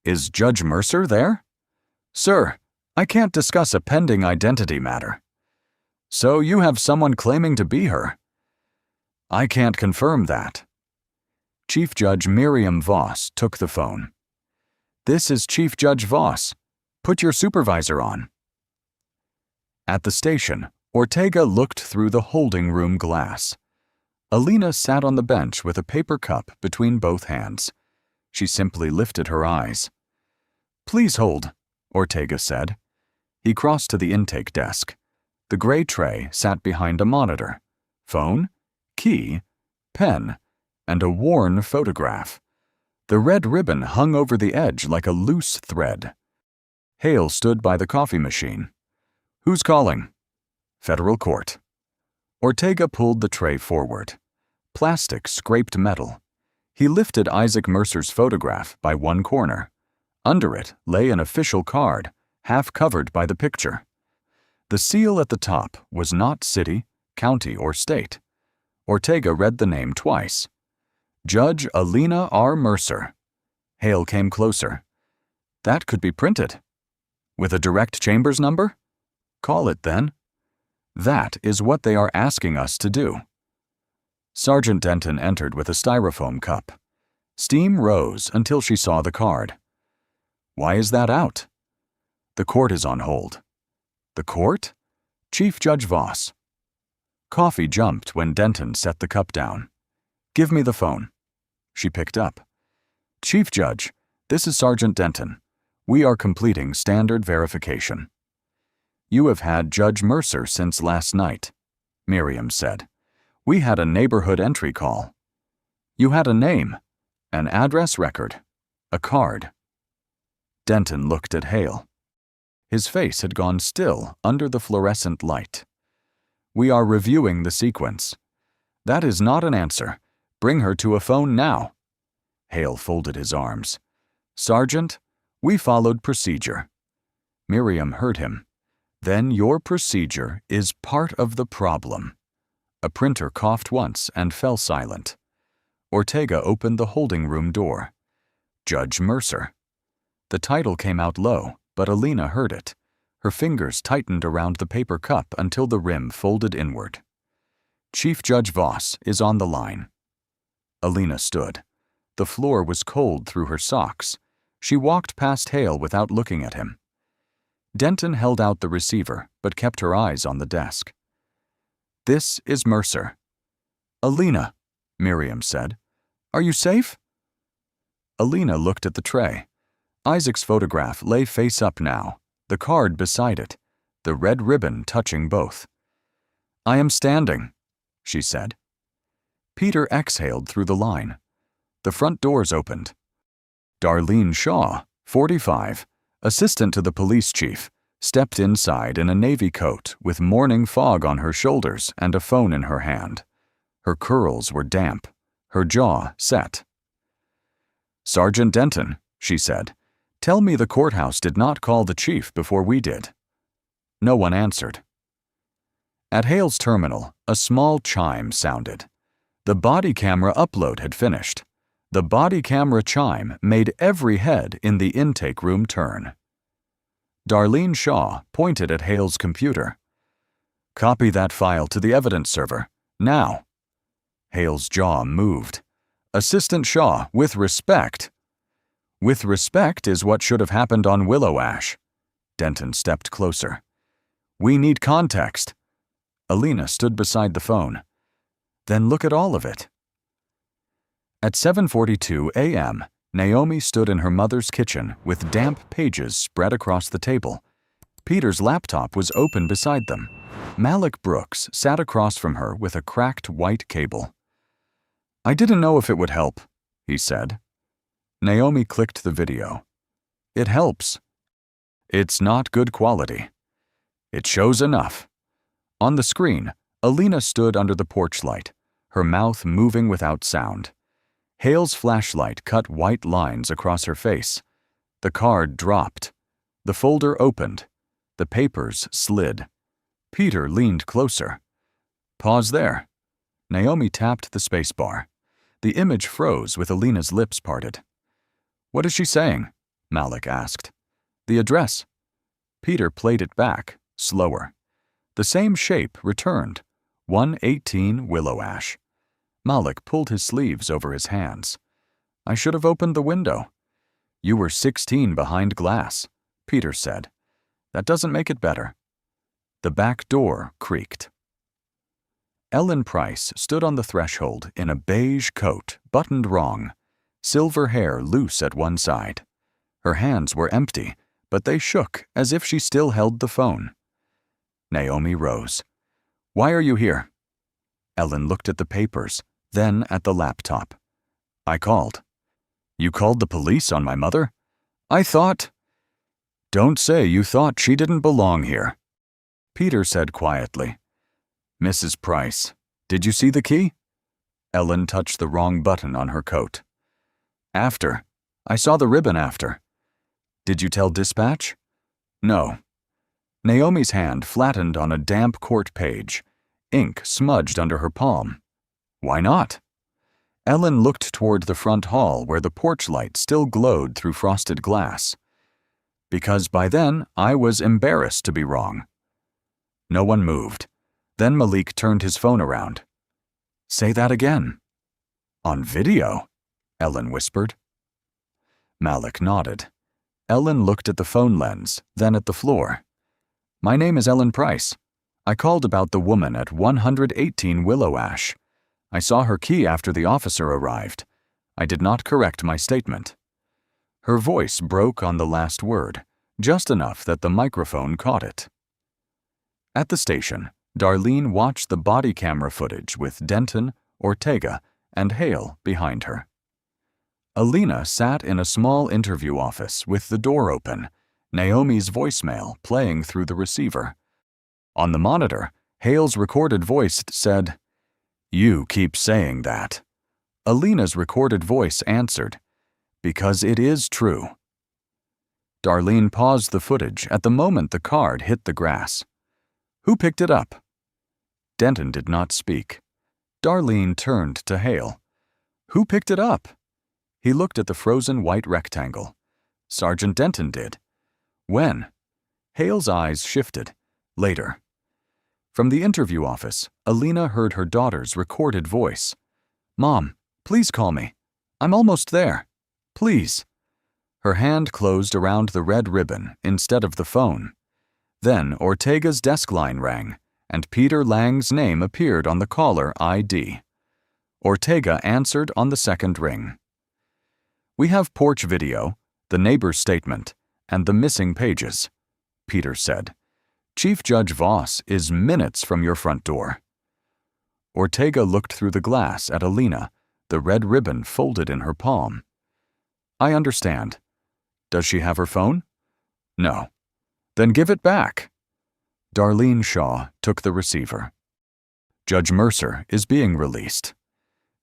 Is Judge Mercer there? Sir, I can't discuss a pending identity matter. So you have someone claiming to be her? I can't confirm that. Chief Judge Miriam Voss took the phone. This is Chief Judge Voss. Put your supervisor on. At the station, Ortega looked through the holding room glass. Alina sat on the bench with a paper cup between both hands. She simply lifted her eyes. Please hold, Ortega said. He crossed to the intake desk. The gray tray sat behind a monitor. Phone, key, pen, and a worn photograph. The red ribbon hung over the edge like a loose thread. Hale stood by the coffee machine. Who's calling? Federal Court. Ortega pulled the tray forward. Plastic scraped metal. He lifted Isaac Mercer's photograph by one corner. Under it lay an official card, half covered by the picture. The seal at the top was not city, county, or state. Ortega read the name twice. Judge Alina R. Mercer. Hale came closer. That could be printed. With a direct chambers number? Call it then. That is what they are asking us to do. Sergeant Denton entered with a styrofoam cup. Steam rose until she saw the card. Why is that out? The court is on hold. The court? Chief Judge Voss. Coffee jumped when Denton set the cup down. Give me the phone. She picked up. Chief Judge, this is Sergeant Denton. We are completing standard verification. You have had Judge Mercer since last night, Miriam said. We had a neighborhood entry call. You had a name, an address record, a card. Denton looked at Hale. His face had gone still under the fluorescent light. We are reviewing the sequence. That is not an answer. Bring her to a phone now. Hale folded his arms. Sergeant, we followed procedure. Miriam heard him. Then your procedure is part of the problem. A printer coughed once and fell silent. Ortega opened the holding room door. Judge Mercer. The title came out low, but Alina heard it. Her fingers tightened around the paper cup until the rim folded inward. Chief Judge Voss is on the line. Alina stood. The floor was cold through her socks. She walked past Hale without looking at him. Denton held out the receiver, but kept her eyes on the desk. This is Mercer. Alina, Miriam said. Are you safe? Alina looked at the tray. Isaac's photograph lay face up now, the card beside it, the red ribbon touching both. I am standing, she said. Peter exhaled through the line. The front doors opened. Darlene Shaw, 45, assistant to the police chief, stepped inside in a navy coat with morning fog on her shoulders and a phone in her hand. Her curls were damp, her jaw set. Sergeant Denton, she said, tell me the courthouse did not call the chief before we did. No one answered. At Hale's terminal, a small chime sounded. The body camera upload had finished. The body camera chime made every head in the intake room turn. Darlene Shaw pointed at Hale's computer. Copy that file to the evidence server, now. Hale's jaw moved. Assistant Shaw, with respect. With respect is what should have happened on Willow Ash. Denton stepped closer. We need context. Alina stood beside the phone. Then look at all of it. At 7:42 a.m., Naomi stood in her mother's kitchen with damp pages spread across the table. Peter's laptop was open beside them. Malik Brooks sat across from her with a cracked white cable. "I didn't know if it would help," he said. Naomi clicked the video. "It helps. It's not good quality. It shows enough." On the screen, Alina stood under the porch light, her mouth moving without sound. Hale's flashlight cut white lines across her face. The card dropped. The folder opened. The papers slid. Peter leaned closer. "Pause there." Naomi tapped the spacebar. The image froze with Alina's lips parted. "What is she saying?" Malik asked. "The address." Peter played it back, slower. The same shape returned. 118 Willow Ash. Malik pulled his sleeves over his hands. "I should have opened the window." "You were 16 behind glass," Peter said. "That doesn't make it better." The back door creaked. Ellen Price stood on the threshold in a beige coat, buttoned wrong, silver hair loose at one side. Her hands were empty, but they shook as if she still held the phone. Naomi rose. "Why are you here?" Ellen looked at the papers, then at the laptop. "I called." "You called the police on my mother?" "I thought—" "Don't say you thought she didn't belong here." Peter said quietly. "Mrs. Price, did you see the key?" Ellen touched the wrong button on her coat. "After. I saw the ribbon after." "Did you tell dispatch?" "No." Naomi's hand flattened on a damp court page. Ink smudged under her palm. "Why not?" Ellen looked toward the front hall where the porch light still glowed through frosted glass. "Because by then I was embarrassed to be wrong." No one moved. Then Malik turned his phone around. "Say that again." "On video," Ellen whispered. Malik nodded. Ellen looked at the phone lens, then at the floor. "My name is Ellen Price. I called about the woman at 118 Willow Ash. I saw her key after the officer arrived. I did not correct my statement." Her voice broke on the last word, just enough that the microphone caught it. At the station, Darlene watched the body camera footage with Denton, Ortega, and Hale behind her. Alina sat in a small interview office with the door open, Naomi's voicemail playing through the receiver. On the monitor, Hale's recorded voice said, "You keep saying that." Alina's recorded voice answered, "Because it is true." Darlene paused the footage at the moment the card hit the grass. "Who picked it up?" Denton did not speak. Darlene turned to Hale. "Who picked it up?" He looked at the frozen white rectangle. "Sergeant Denton did." "When?" Hale's eyes shifted. "Later." From the interview office, Alina heard her daughter's recorded voice. "Mom, please call me. I'm almost there. Please." Her hand closed around the red ribbon instead of the phone. Then Ortega's desk line rang, and Peter Lang's name appeared on the caller ID. Ortega answered on the second ring. "We have porch video, the neighbor's statement, and the missing pages," Peter said. "Chief Judge Voss is minutes from your front door." Ortega looked through the glass at Alina, the red ribbon folded in her palm. "I understand. Does she have her phone?" "No." "Then give it back." Darlene Shaw took the receiver. "Judge Mercer is being released."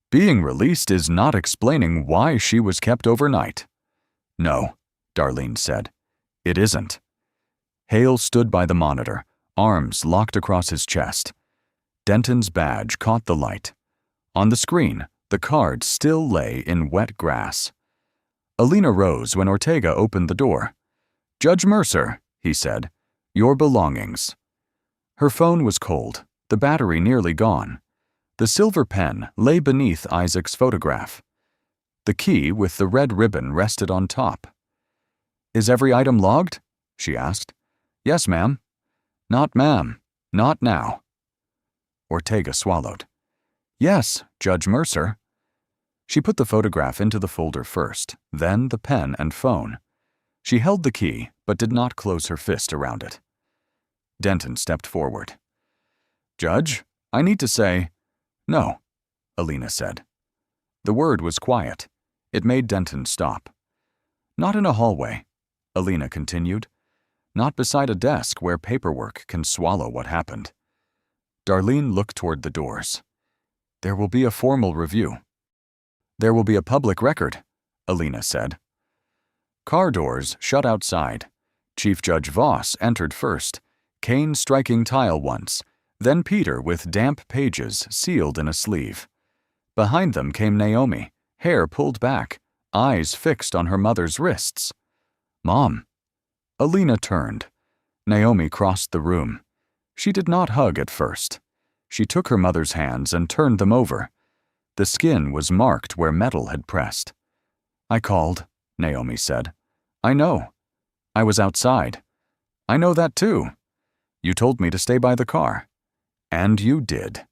"Being released is not explaining why she was kept overnight." "No," Darlene said. "It isn't." Hale stood by the monitor, arms locked across his chest. Denton's badge caught the light. On the screen, the card still lay in wet grass. Alina rose when Ortega opened the door. "Judge Mercer," he said, "your belongings." Her phone was cold, the battery nearly gone. The silver pen lay beneath Isaac's photograph. The key with the red ribbon rested on top. "Is every item logged?" she asked. "Yes, ma'am." "Not ma'am. Not now." Ortega swallowed. "Yes, Judge Mercer." She put the photograph into the folder first, then the pen and phone. She held the key, but did not close her fist around it. Denton stepped forward. "Judge, I need to say—" "No," Alina said. The word was quiet. It made Denton stop. "Not in a hallway," Alina continued. "Not beside a desk where paperwork can swallow what happened." Darlene looked toward the doors. "There will be a formal review." "There will be a public record," Alina said. Car doors shut outside. Chief Judge Voss entered first, cane striking tile once, then Peter with damp pages sealed in a sleeve. Behind them came Naomi, hair pulled back, eyes fixed on her mother's wrists. "Mom." Alina turned. Naomi crossed the room. She did not hug at first. She took her mother's hands and turned them over. The skin was marked where metal had pressed. "I called," Naomi said. "I know. I was outside. I know that too. You told me to stay by the car." "And you did."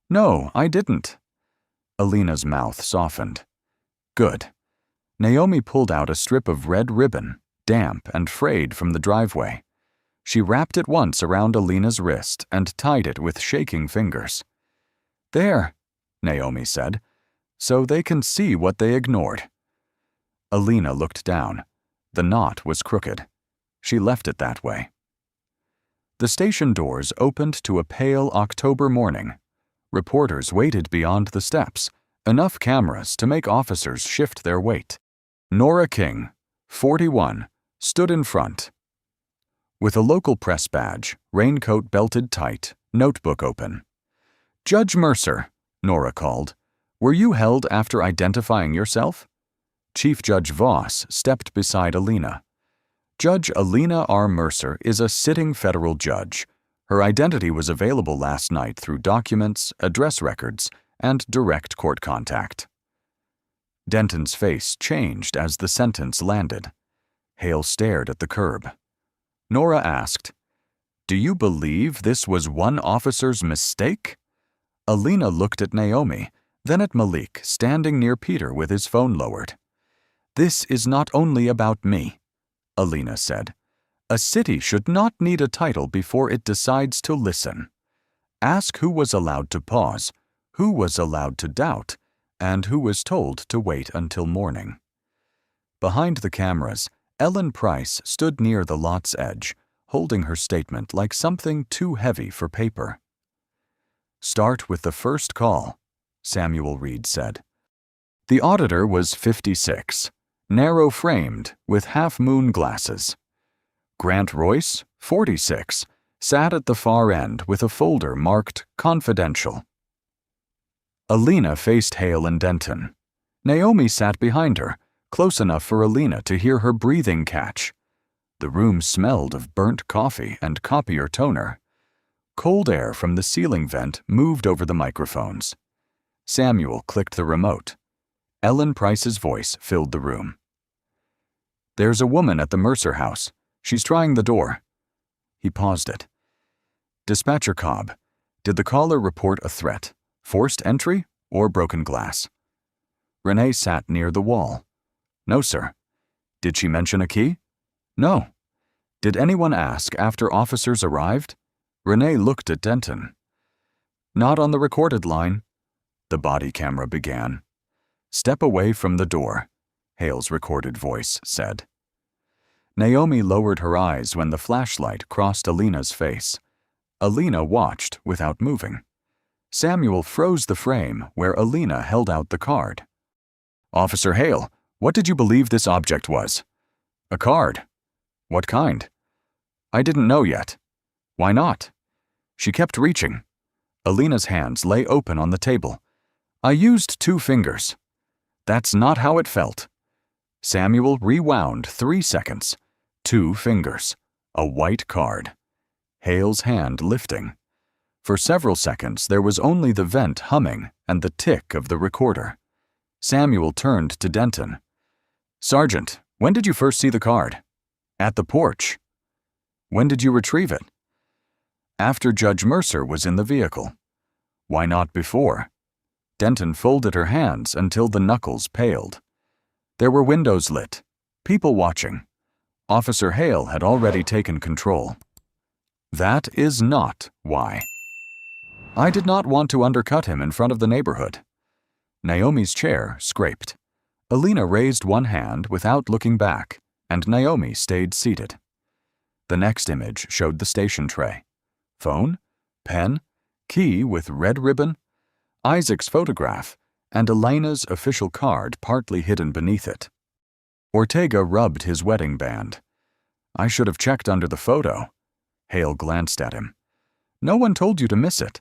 "No, I didn't." Alina's mouth softened. "Good." Naomi pulled out a strip of red ribbon, damp and frayed from the driveway. She wrapped it once around Alina's wrist and tied it with shaking fingers. "There," Naomi said, "so they can see what they ignored." Alina looked down. The knot was crooked. She left it that way. The station doors opened to a pale October morning. Reporters waited beyond the steps, enough cameras to make officers shift their weight. Nora King, 41, stood in front. With a local press badge, raincoat belted tight, notebook open. "Judge Mercer," Nora called, "were you held after identifying yourself?" Chief Judge Voss stepped beside Alina. "Judge Alina R. Mercer is a sitting federal judge. Her identity was available last night through documents, address records, and direct court contact." Denton's face changed as the sentence landed. Hale stared at the curb. Nora asked, "Do you believe this was one officer's mistake?" Alina looked at Naomi, then at Malik, standing near Peter with his phone lowered. "This is not only about me," Alina said. "A city should not need a title before it decides to listen. Ask who was allowed to pause, who was allowed to doubt, and who was told to wait until morning." Behind the cameras, Ellen Price stood near the lot's edge, holding her statement like something too heavy for paper. "Start with the first call," Samuel Reed said. The auditor was 56, narrow-framed, with half-moon glasses. Grant Royce, 46, sat at the far end with a folder marked Confidential. Alina faced Hale and Denton. Naomi sat behind her, close enough for Alina to hear her breathing catch. The room smelled of burnt coffee and copier toner. Cold air from the ceiling vent moved over the microphones. Samuel clicked the remote. Ellen Price's voice filled the room. "There's a woman at the Mercer house. She's trying the door." He paused it. "Dispatcher Cobb, did the caller report a threat, forced entry, or broken glass?" Renee sat near the wall. "No, sir." "Did she mention a key?" "No." "Did anyone ask after officers arrived?" Renee looked at Denton. "Not on the recorded line." The body camera began. "Step away from the door," Hale's recorded voice said. Naomi lowered her eyes when the flashlight crossed Alina's face. Alina watched without moving. Samuel froze the frame where Alina held out the card. "Officer Hale, what did you believe this object was?" "A card." "What kind?" "I didn't know yet." "Why not?" She kept reaching. Alina's hands lay open on the table. "I used 2 fingers." "That's not how it felt." Samuel rewound 3 seconds. 2 fingers. A white card. Hale's hand lifting. For several seconds there was only the vent humming and the tick of the recorder. Samuel turned to Denton. "Sergeant, when did you first see the card?" "At the porch." "When did you retrieve it?" "After Judge Mercer was in the vehicle." "Why not before?" Denton folded her hands until the knuckles paled. There were windows lit, people watching. Officer Hale had already taken control. That is not why. I did not want to undercut him in front of the neighborhood. Naomi's chair scraped. Alina raised one hand without looking back, and Naomi stayed seated. The next image showed the station tray. Phone, pen, key with red ribbon, Isaac's photograph, and Elena's official card partly hidden beneath it. Ortega rubbed his wedding band. I should have checked under the photo. Hale glanced at him. No one told you to miss it.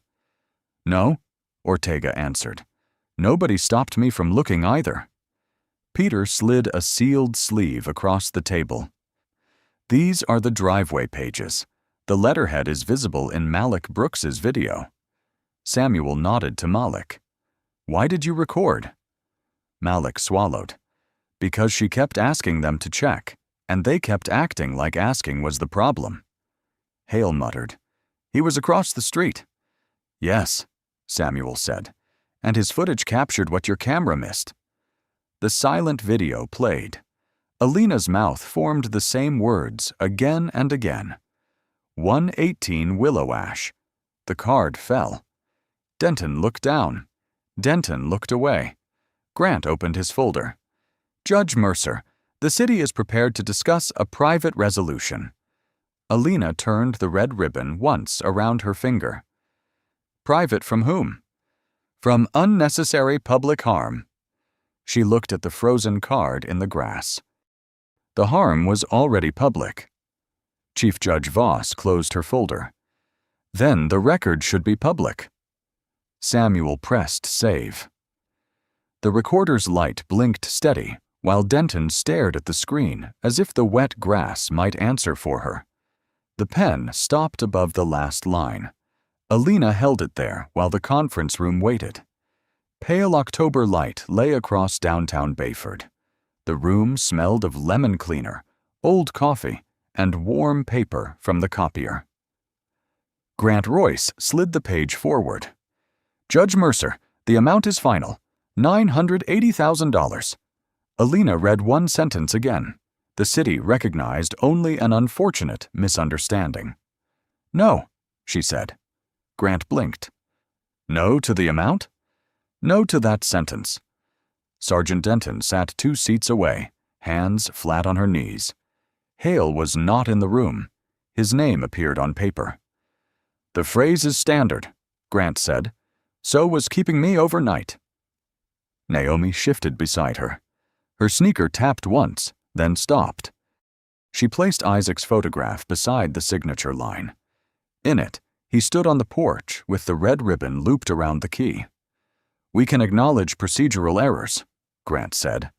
No, Ortega answered. Nobody stopped me from looking either. Peter slid a sealed sleeve across the table. These are the driveway pages. The letterhead is visible in Malik Brooks's video. Samuel nodded to Malik. Why did you record? Malik swallowed. Because she kept asking them to check, and they kept acting like asking was the problem. Hale muttered. He was across the street. Yes, Samuel said, and his footage captured what your camera missed. The silent video played. Alina's mouth formed the same words again and again. 118 Willow Ash. The card fell. Denton looked down. Denton looked away. Grant opened his folder. Judge Mercer, the city is prepared to discuss a private resolution. Alina turned the red ribbon once around her finger. Private from whom? From unnecessary public harm. She looked at the frozen card in the grass. The harm was already public. Chief Judge Voss closed her folder. Then the record should be public. Samuel pressed save. The recorder's light blinked steady, while Denton stared at the screen as if the wet grass might answer for her. The pen stopped above the last line. Alina held it there while the conference room waited. Pale October light lay across downtown Bayford. The room smelled of lemon cleaner, old coffee, and warm paper from the copier. Grant Royce slid the page forward. Judge Mercer, the amount is final, $980,000. Alina read one sentence again. The city recognized only an unfortunate misunderstanding. No, she said. Grant blinked. No to the amount? No to that sentence. Sergeant Denton sat 2 seats away, hands flat on her knees. Hale was not in the room. His name appeared on paper. The phrase is standard, Grant said. So was keeping me overnight. Naomi shifted beside her. Her sneaker tapped once, then stopped. She placed Isaac's photograph beside the signature line. In it, he stood on the porch with the red ribbon looped around the key. We can acknowledge procedural errors, Grant said.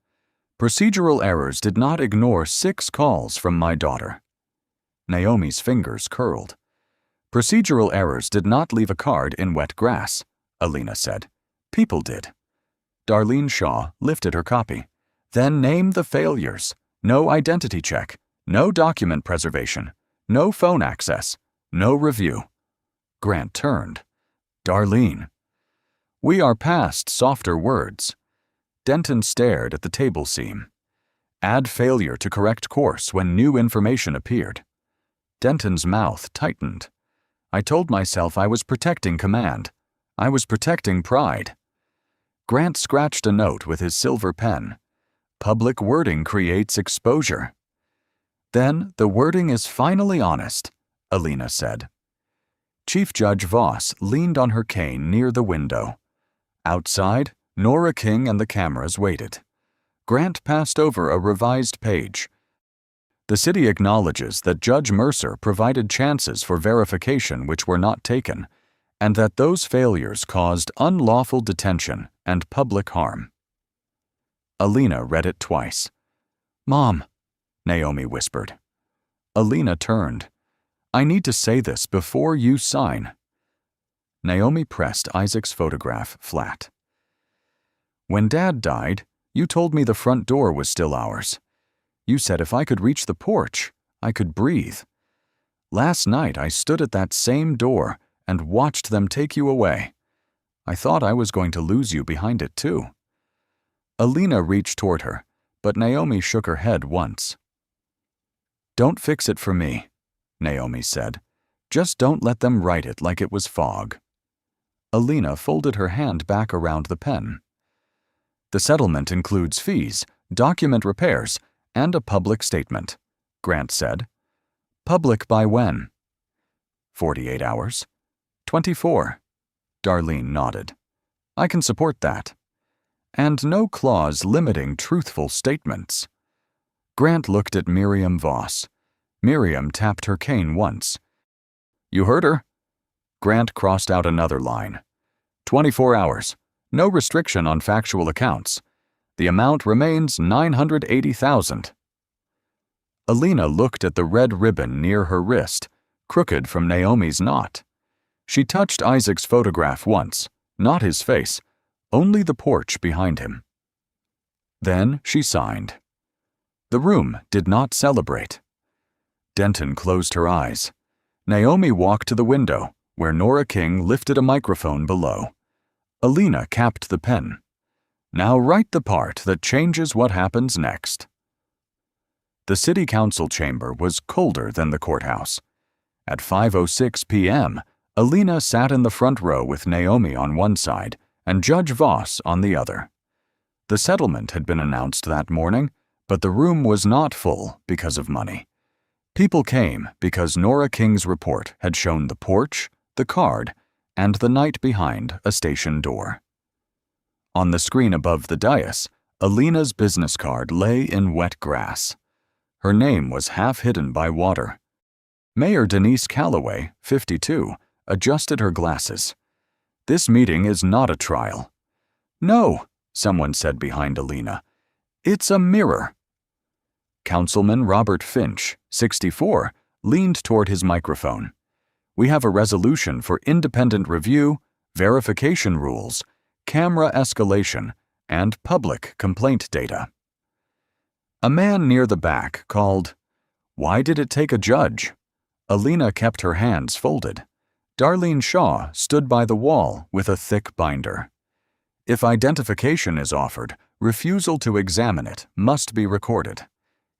Procedural errors did not ignore 6 calls from my daughter. Naomi's fingers curled. Procedural errors did not leave a card in wet grass, Alina said. People did. Darlene Shaw lifted her copy. Then name the failures. No identity check. No document preservation. No phone access. No review. Grant turned. Darlene. We are past softer words. Denton stared at the table seam. Add failure to correct course when new information appeared. Denton's mouth tightened. I told myself I was protecting command. I was protecting pride. Grant scratched a note with his silver pen. Public wording creates exposure. Then the wording is finally honest, Alina said. Chief Judge Voss leaned on her cane near the window. Outside, Nora King and the cameras waited. Grant passed over a revised page. The city acknowledges that Judge Mercer provided chances for verification which were not taken, and that those failures caused unlawful detention and public harm. Alina read it twice. Mom, Naomi whispered. Alina turned. I need to say this before you sign. Naomi pressed Isaac's photograph flat. When Dad died, you told me the front door was still ours. You said if I could reach the porch, I could breathe. Last night I stood at that same door and watched them take you away. I thought I was going to lose you behind it too." Alina reached toward her, but Naomi shook her head once. "Don't fix it for me," Naomi said. "Just don't let them write it like it was fog." Alina folded her hand back around the pen. "The settlement includes fees, document repairs, and a public statement," Grant said. "Public by when?" 48 hours. 24. Darlene nodded. "I can support that." "And no clause limiting truthful statements." Grant looked at Miriam Voss. Miriam tapped her cane once. "You heard her?" Grant crossed out another line. 24 hours. No restriction on factual accounts. The amount remains $980,000. Alina looked at the red ribbon near her wrist, crooked from Naomi's knot. She touched Isaac's photograph once, not his face, only the porch behind him. Then she signed. The room did not celebrate. Denton closed her eyes. Naomi walked to the window, where Nora King lifted a microphone below. Alina capped the pen. "Now write the part that changes what happens next." The city council chamber was colder than the courthouse. At 5:06 p.m., Alina sat in the front row with Naomi on one side and Judge Voss on the other. The settlement had been announced that morning, but the room was not full because of money. People came because Nora King's report had shown the porch, the card, and the night behind a station door. On the screen above the dais, Alina's business card lay in wet grass. Her name was half hidden by water. Mayor Denise Calloway, 52, adjusted her glasses. "This meeting is not a trial." "No," someone said behind Alina. "It's a mirror." Councilman Robert Finch, 64, leaned toward his microphone. "We have a resolution for independent review, verification rules, camera escalation, and public complaint data." A man near the back called, "Why did it take a judge?" Alina kept her hands folded. Darlene Shaw stood by the wall with a thick binder. If identification is offered, refusal to examine it must be recorded.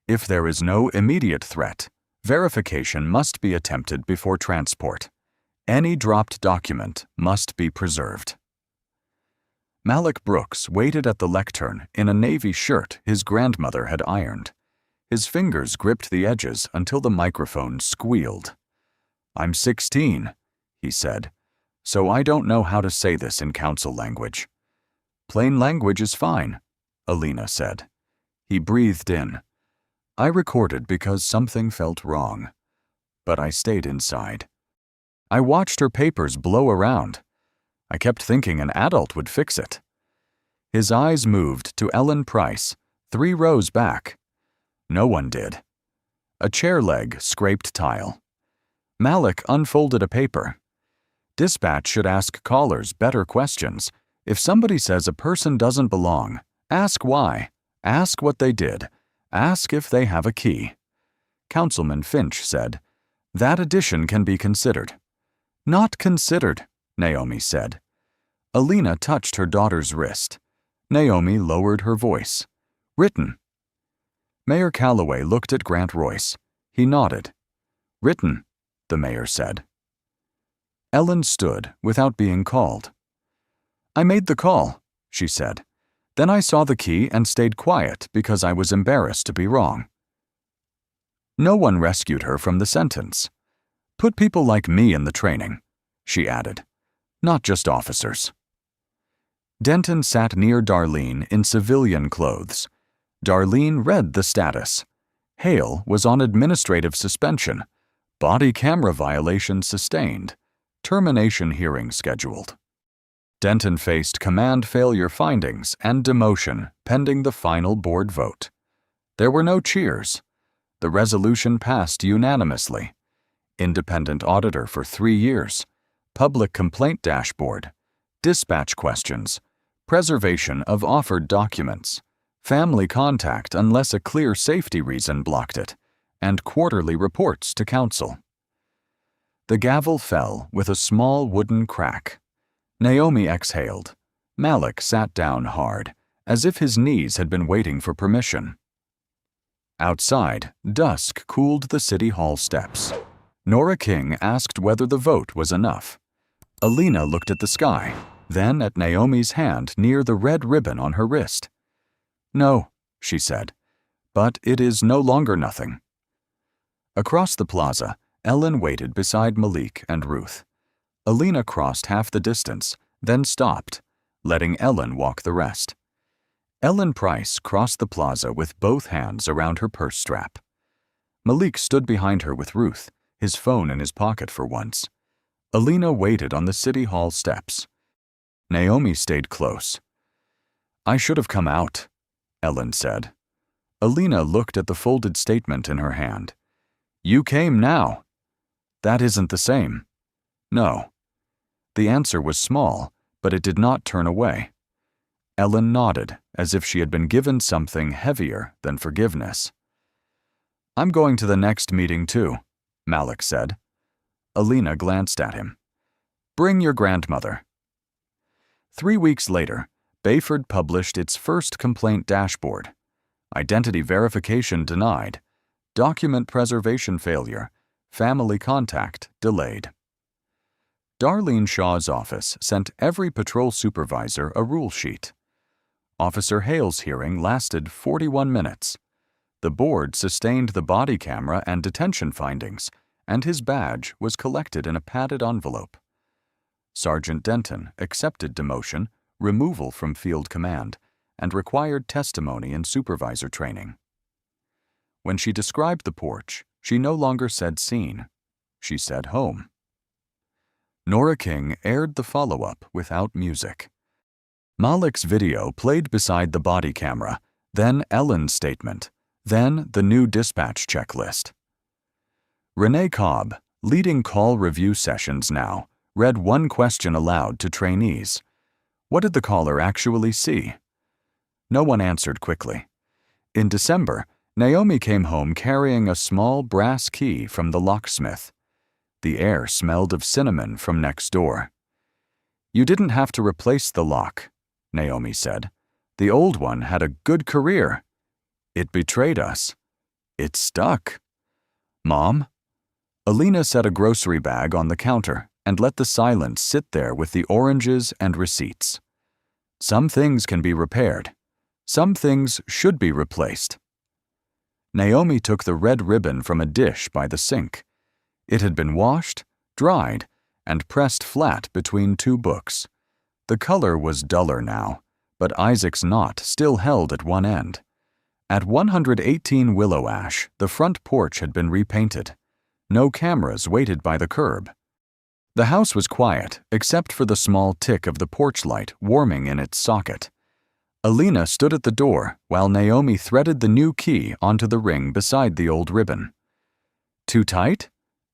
If there is no immediate threat, verification must be attempted before transport. Any dropped document must be preserved. Malik Brooks waited at the lectern in a navy shirt his grandmother had ironed. His fingers gripped the edges until the microphone squealed. "I'm 16, he said, "so I don't know how to say this in council language." "Plain language is fine," Alina said. He breathed in. "I recorded because something felt wrong. But I stayed inside. I watched her papers blow around. I kept thinking an adult would fix it." His eyes moved to Ellen Price, 3 rows back. No one did. A chair leg scraped tile. Malik unfolded a paper. "Dispatch should ask callers better questions. If somebody says a person doesn't belong, ask why. Ask what they did. Ask if they have a key." Councilman Finch said, "That addition can be considered." "Not considered," Naomi said. Alina touched her daughter's wrist. Naomi lowered her voice. "Written." Mayor Calloway looked at Grant Royce. He nodded. "Written," the mayor said. Ellen stood without being called. "I made the call," she said. "Then I saw the key and stayed quiet because I was embarrassed to be wrong." No one rescued her from the sentence. "Put people like me in the training," she added. "Not just officers." Denton sat near Darlene in civilian clothes. Darlene read the status. Hale was on administrative suspension. Body camera violation sustained. Termination hearing scheduled. Denton faced command failure findings and demotion pending the final board vote. There were no cheers. The resolution passed unanimously. Independent auditor for 3 years. Public complaint dashboard. Dispatch questions. Preservation of offered documents. Family contact unless a clear safety reason blocked it. And quarterly reports to council. The gavel fell with a small wooden crack. Naomi exhaled. Malik sat down hard, as if his knees had been waiting for permission. Outside, dusk cooled the city hall steps. Nora King asked whether the vote was enough. Alina looked at the sky, then at Naomi's hand near the red ribbon on her wrist. "No," she said, "but it is no longer nothing." Across the plaza, Ellen waited beside Malik and Ruth. Alina crossed half the distance, then stopped, letting Ellen walk the rest. Ellen Price crossed the plaza with both hands around her purse strap. Malik stood behind her with Ruth, his phone in his pocket for once. Alina waited on the city hall steps. Naomi stayed close. "I should have come out," Ellen said. Alina looked at the folded statement in her hand. "You came now." "That isn't the same." "No." The answer was small, but it did not turn away. Ellen nodded, as if she had been given something heavier than forgiveness. "I'm going to the next meeting too," Malik said. Alina glanced at him. "Bring your grandmother." 3 weeks later, Bayford published its first complaint dashboard. Identity verification denied. Document preservation failure. Family contact delayed. Darlene Shaw's office sent every patrol supervisor a rule sheet. Officer Hale's hearing lasted 41 minutes. The board sustained the body camera and detention findings, and his badge was collected in a padded envelope. Sergeant Denton accepted demotion, removal from field command, and required testimony in supervisor training. When she described the porch, she no longer said scene. She said home. Nora King aired the follow-up without music. Malik's video played beside the body camera, then Ellen's statement, then the new dispatch checklist. Renee Cobb, leading call review sessions now, read one question aloud to trainees. What did the caller actually see? No one answered quickly. In December, Naomi came home carrying a small brass key from the locksmith. The air smelled of cinnamon from next door. "You didn't have to replace the lock," Naomi said. "The old one had a good career. It betrayed us. It stuck." "Mom?" Alina set a grocery bag on the counter and let the silence sit there with the oranges and receipts. "Some things can be repaired. Some things should be replaced." Naomi took the red ribbon from a dish by the sink. It had been washed, dried, and pressed flat between two books. The color was duller now, but Isaac's knot still held at one end. At 118 Willow Ash, the front porch had been repainted. No cameras waited by the curb. The house was quiet, except for the small tick of the porch light warming in its socket. Alina stood at the door while Naomi threaded the new key onto the ring beside the old ribbon. "Too tight?"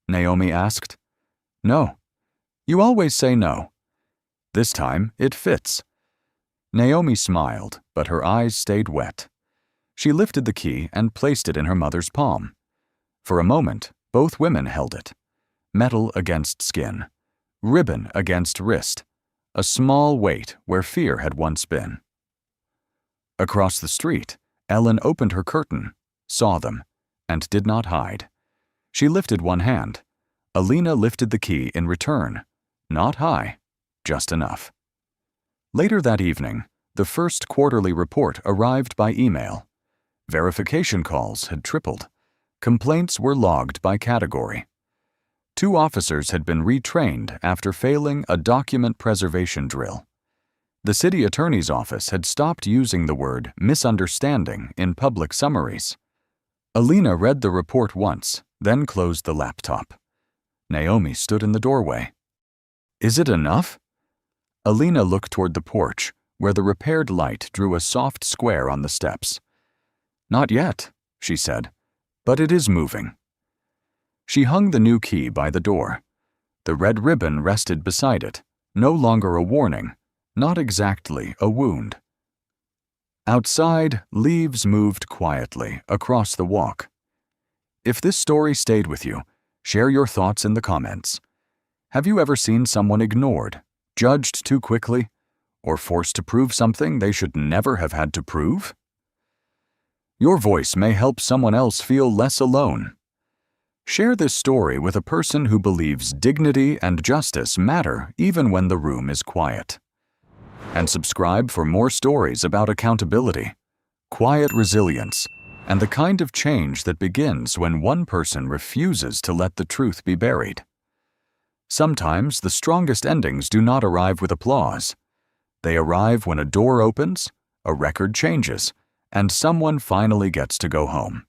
Naomi asked. "No. You always say no." "This time, it fits." Naomi smiled, but her eyes stayed wet. She lifted the key and placed it in her mother's palm. For a moment, both women held it. Metal against skin. Ribbon against wrist. A small weight where fear had once been. Across the street, Ellen opened her curtain, saw them, and did not hide. She lifted one hand. Alina lifted the key in return. Not high, just enough. Later that evening, the first quarterly report arrived by email. Verification calls had tripled. Complaints were logged by category. 2 officers had been retrained after failing a document preservation drill. The city attorney's office had stopped using the word misunderstanding in public summaries. Alina read the report once, then closed the laptop. Naomi stood in the doorway. "Is it enough?" Alina looked toward the porch, where the repaired light drew a soft square on the steps. "Not yet," she said, "but it is moving." She hung the new key by the door. The red ribbon rested beside it, no longer a warning, not exactly a wound. Outside, leaves moved quietly across the walk. If this story stayed with you, share your thoughts in the comments. Have you ever seen someone ignored, judged too quickly, or forced to prove something they should never have had to prove? Your voice may help someone else feel less alone. Share this story with a person who believes dignity and justice matter even when the room is quiet. And subscribe for more stories about accountability, quiet resilience, and the kind of change that begins when one person refuses to let the truth be buried. Sometimes the strongest endings do not arrive with applause. They arrive when a door opens, a record changes, and someone finally gets to go home.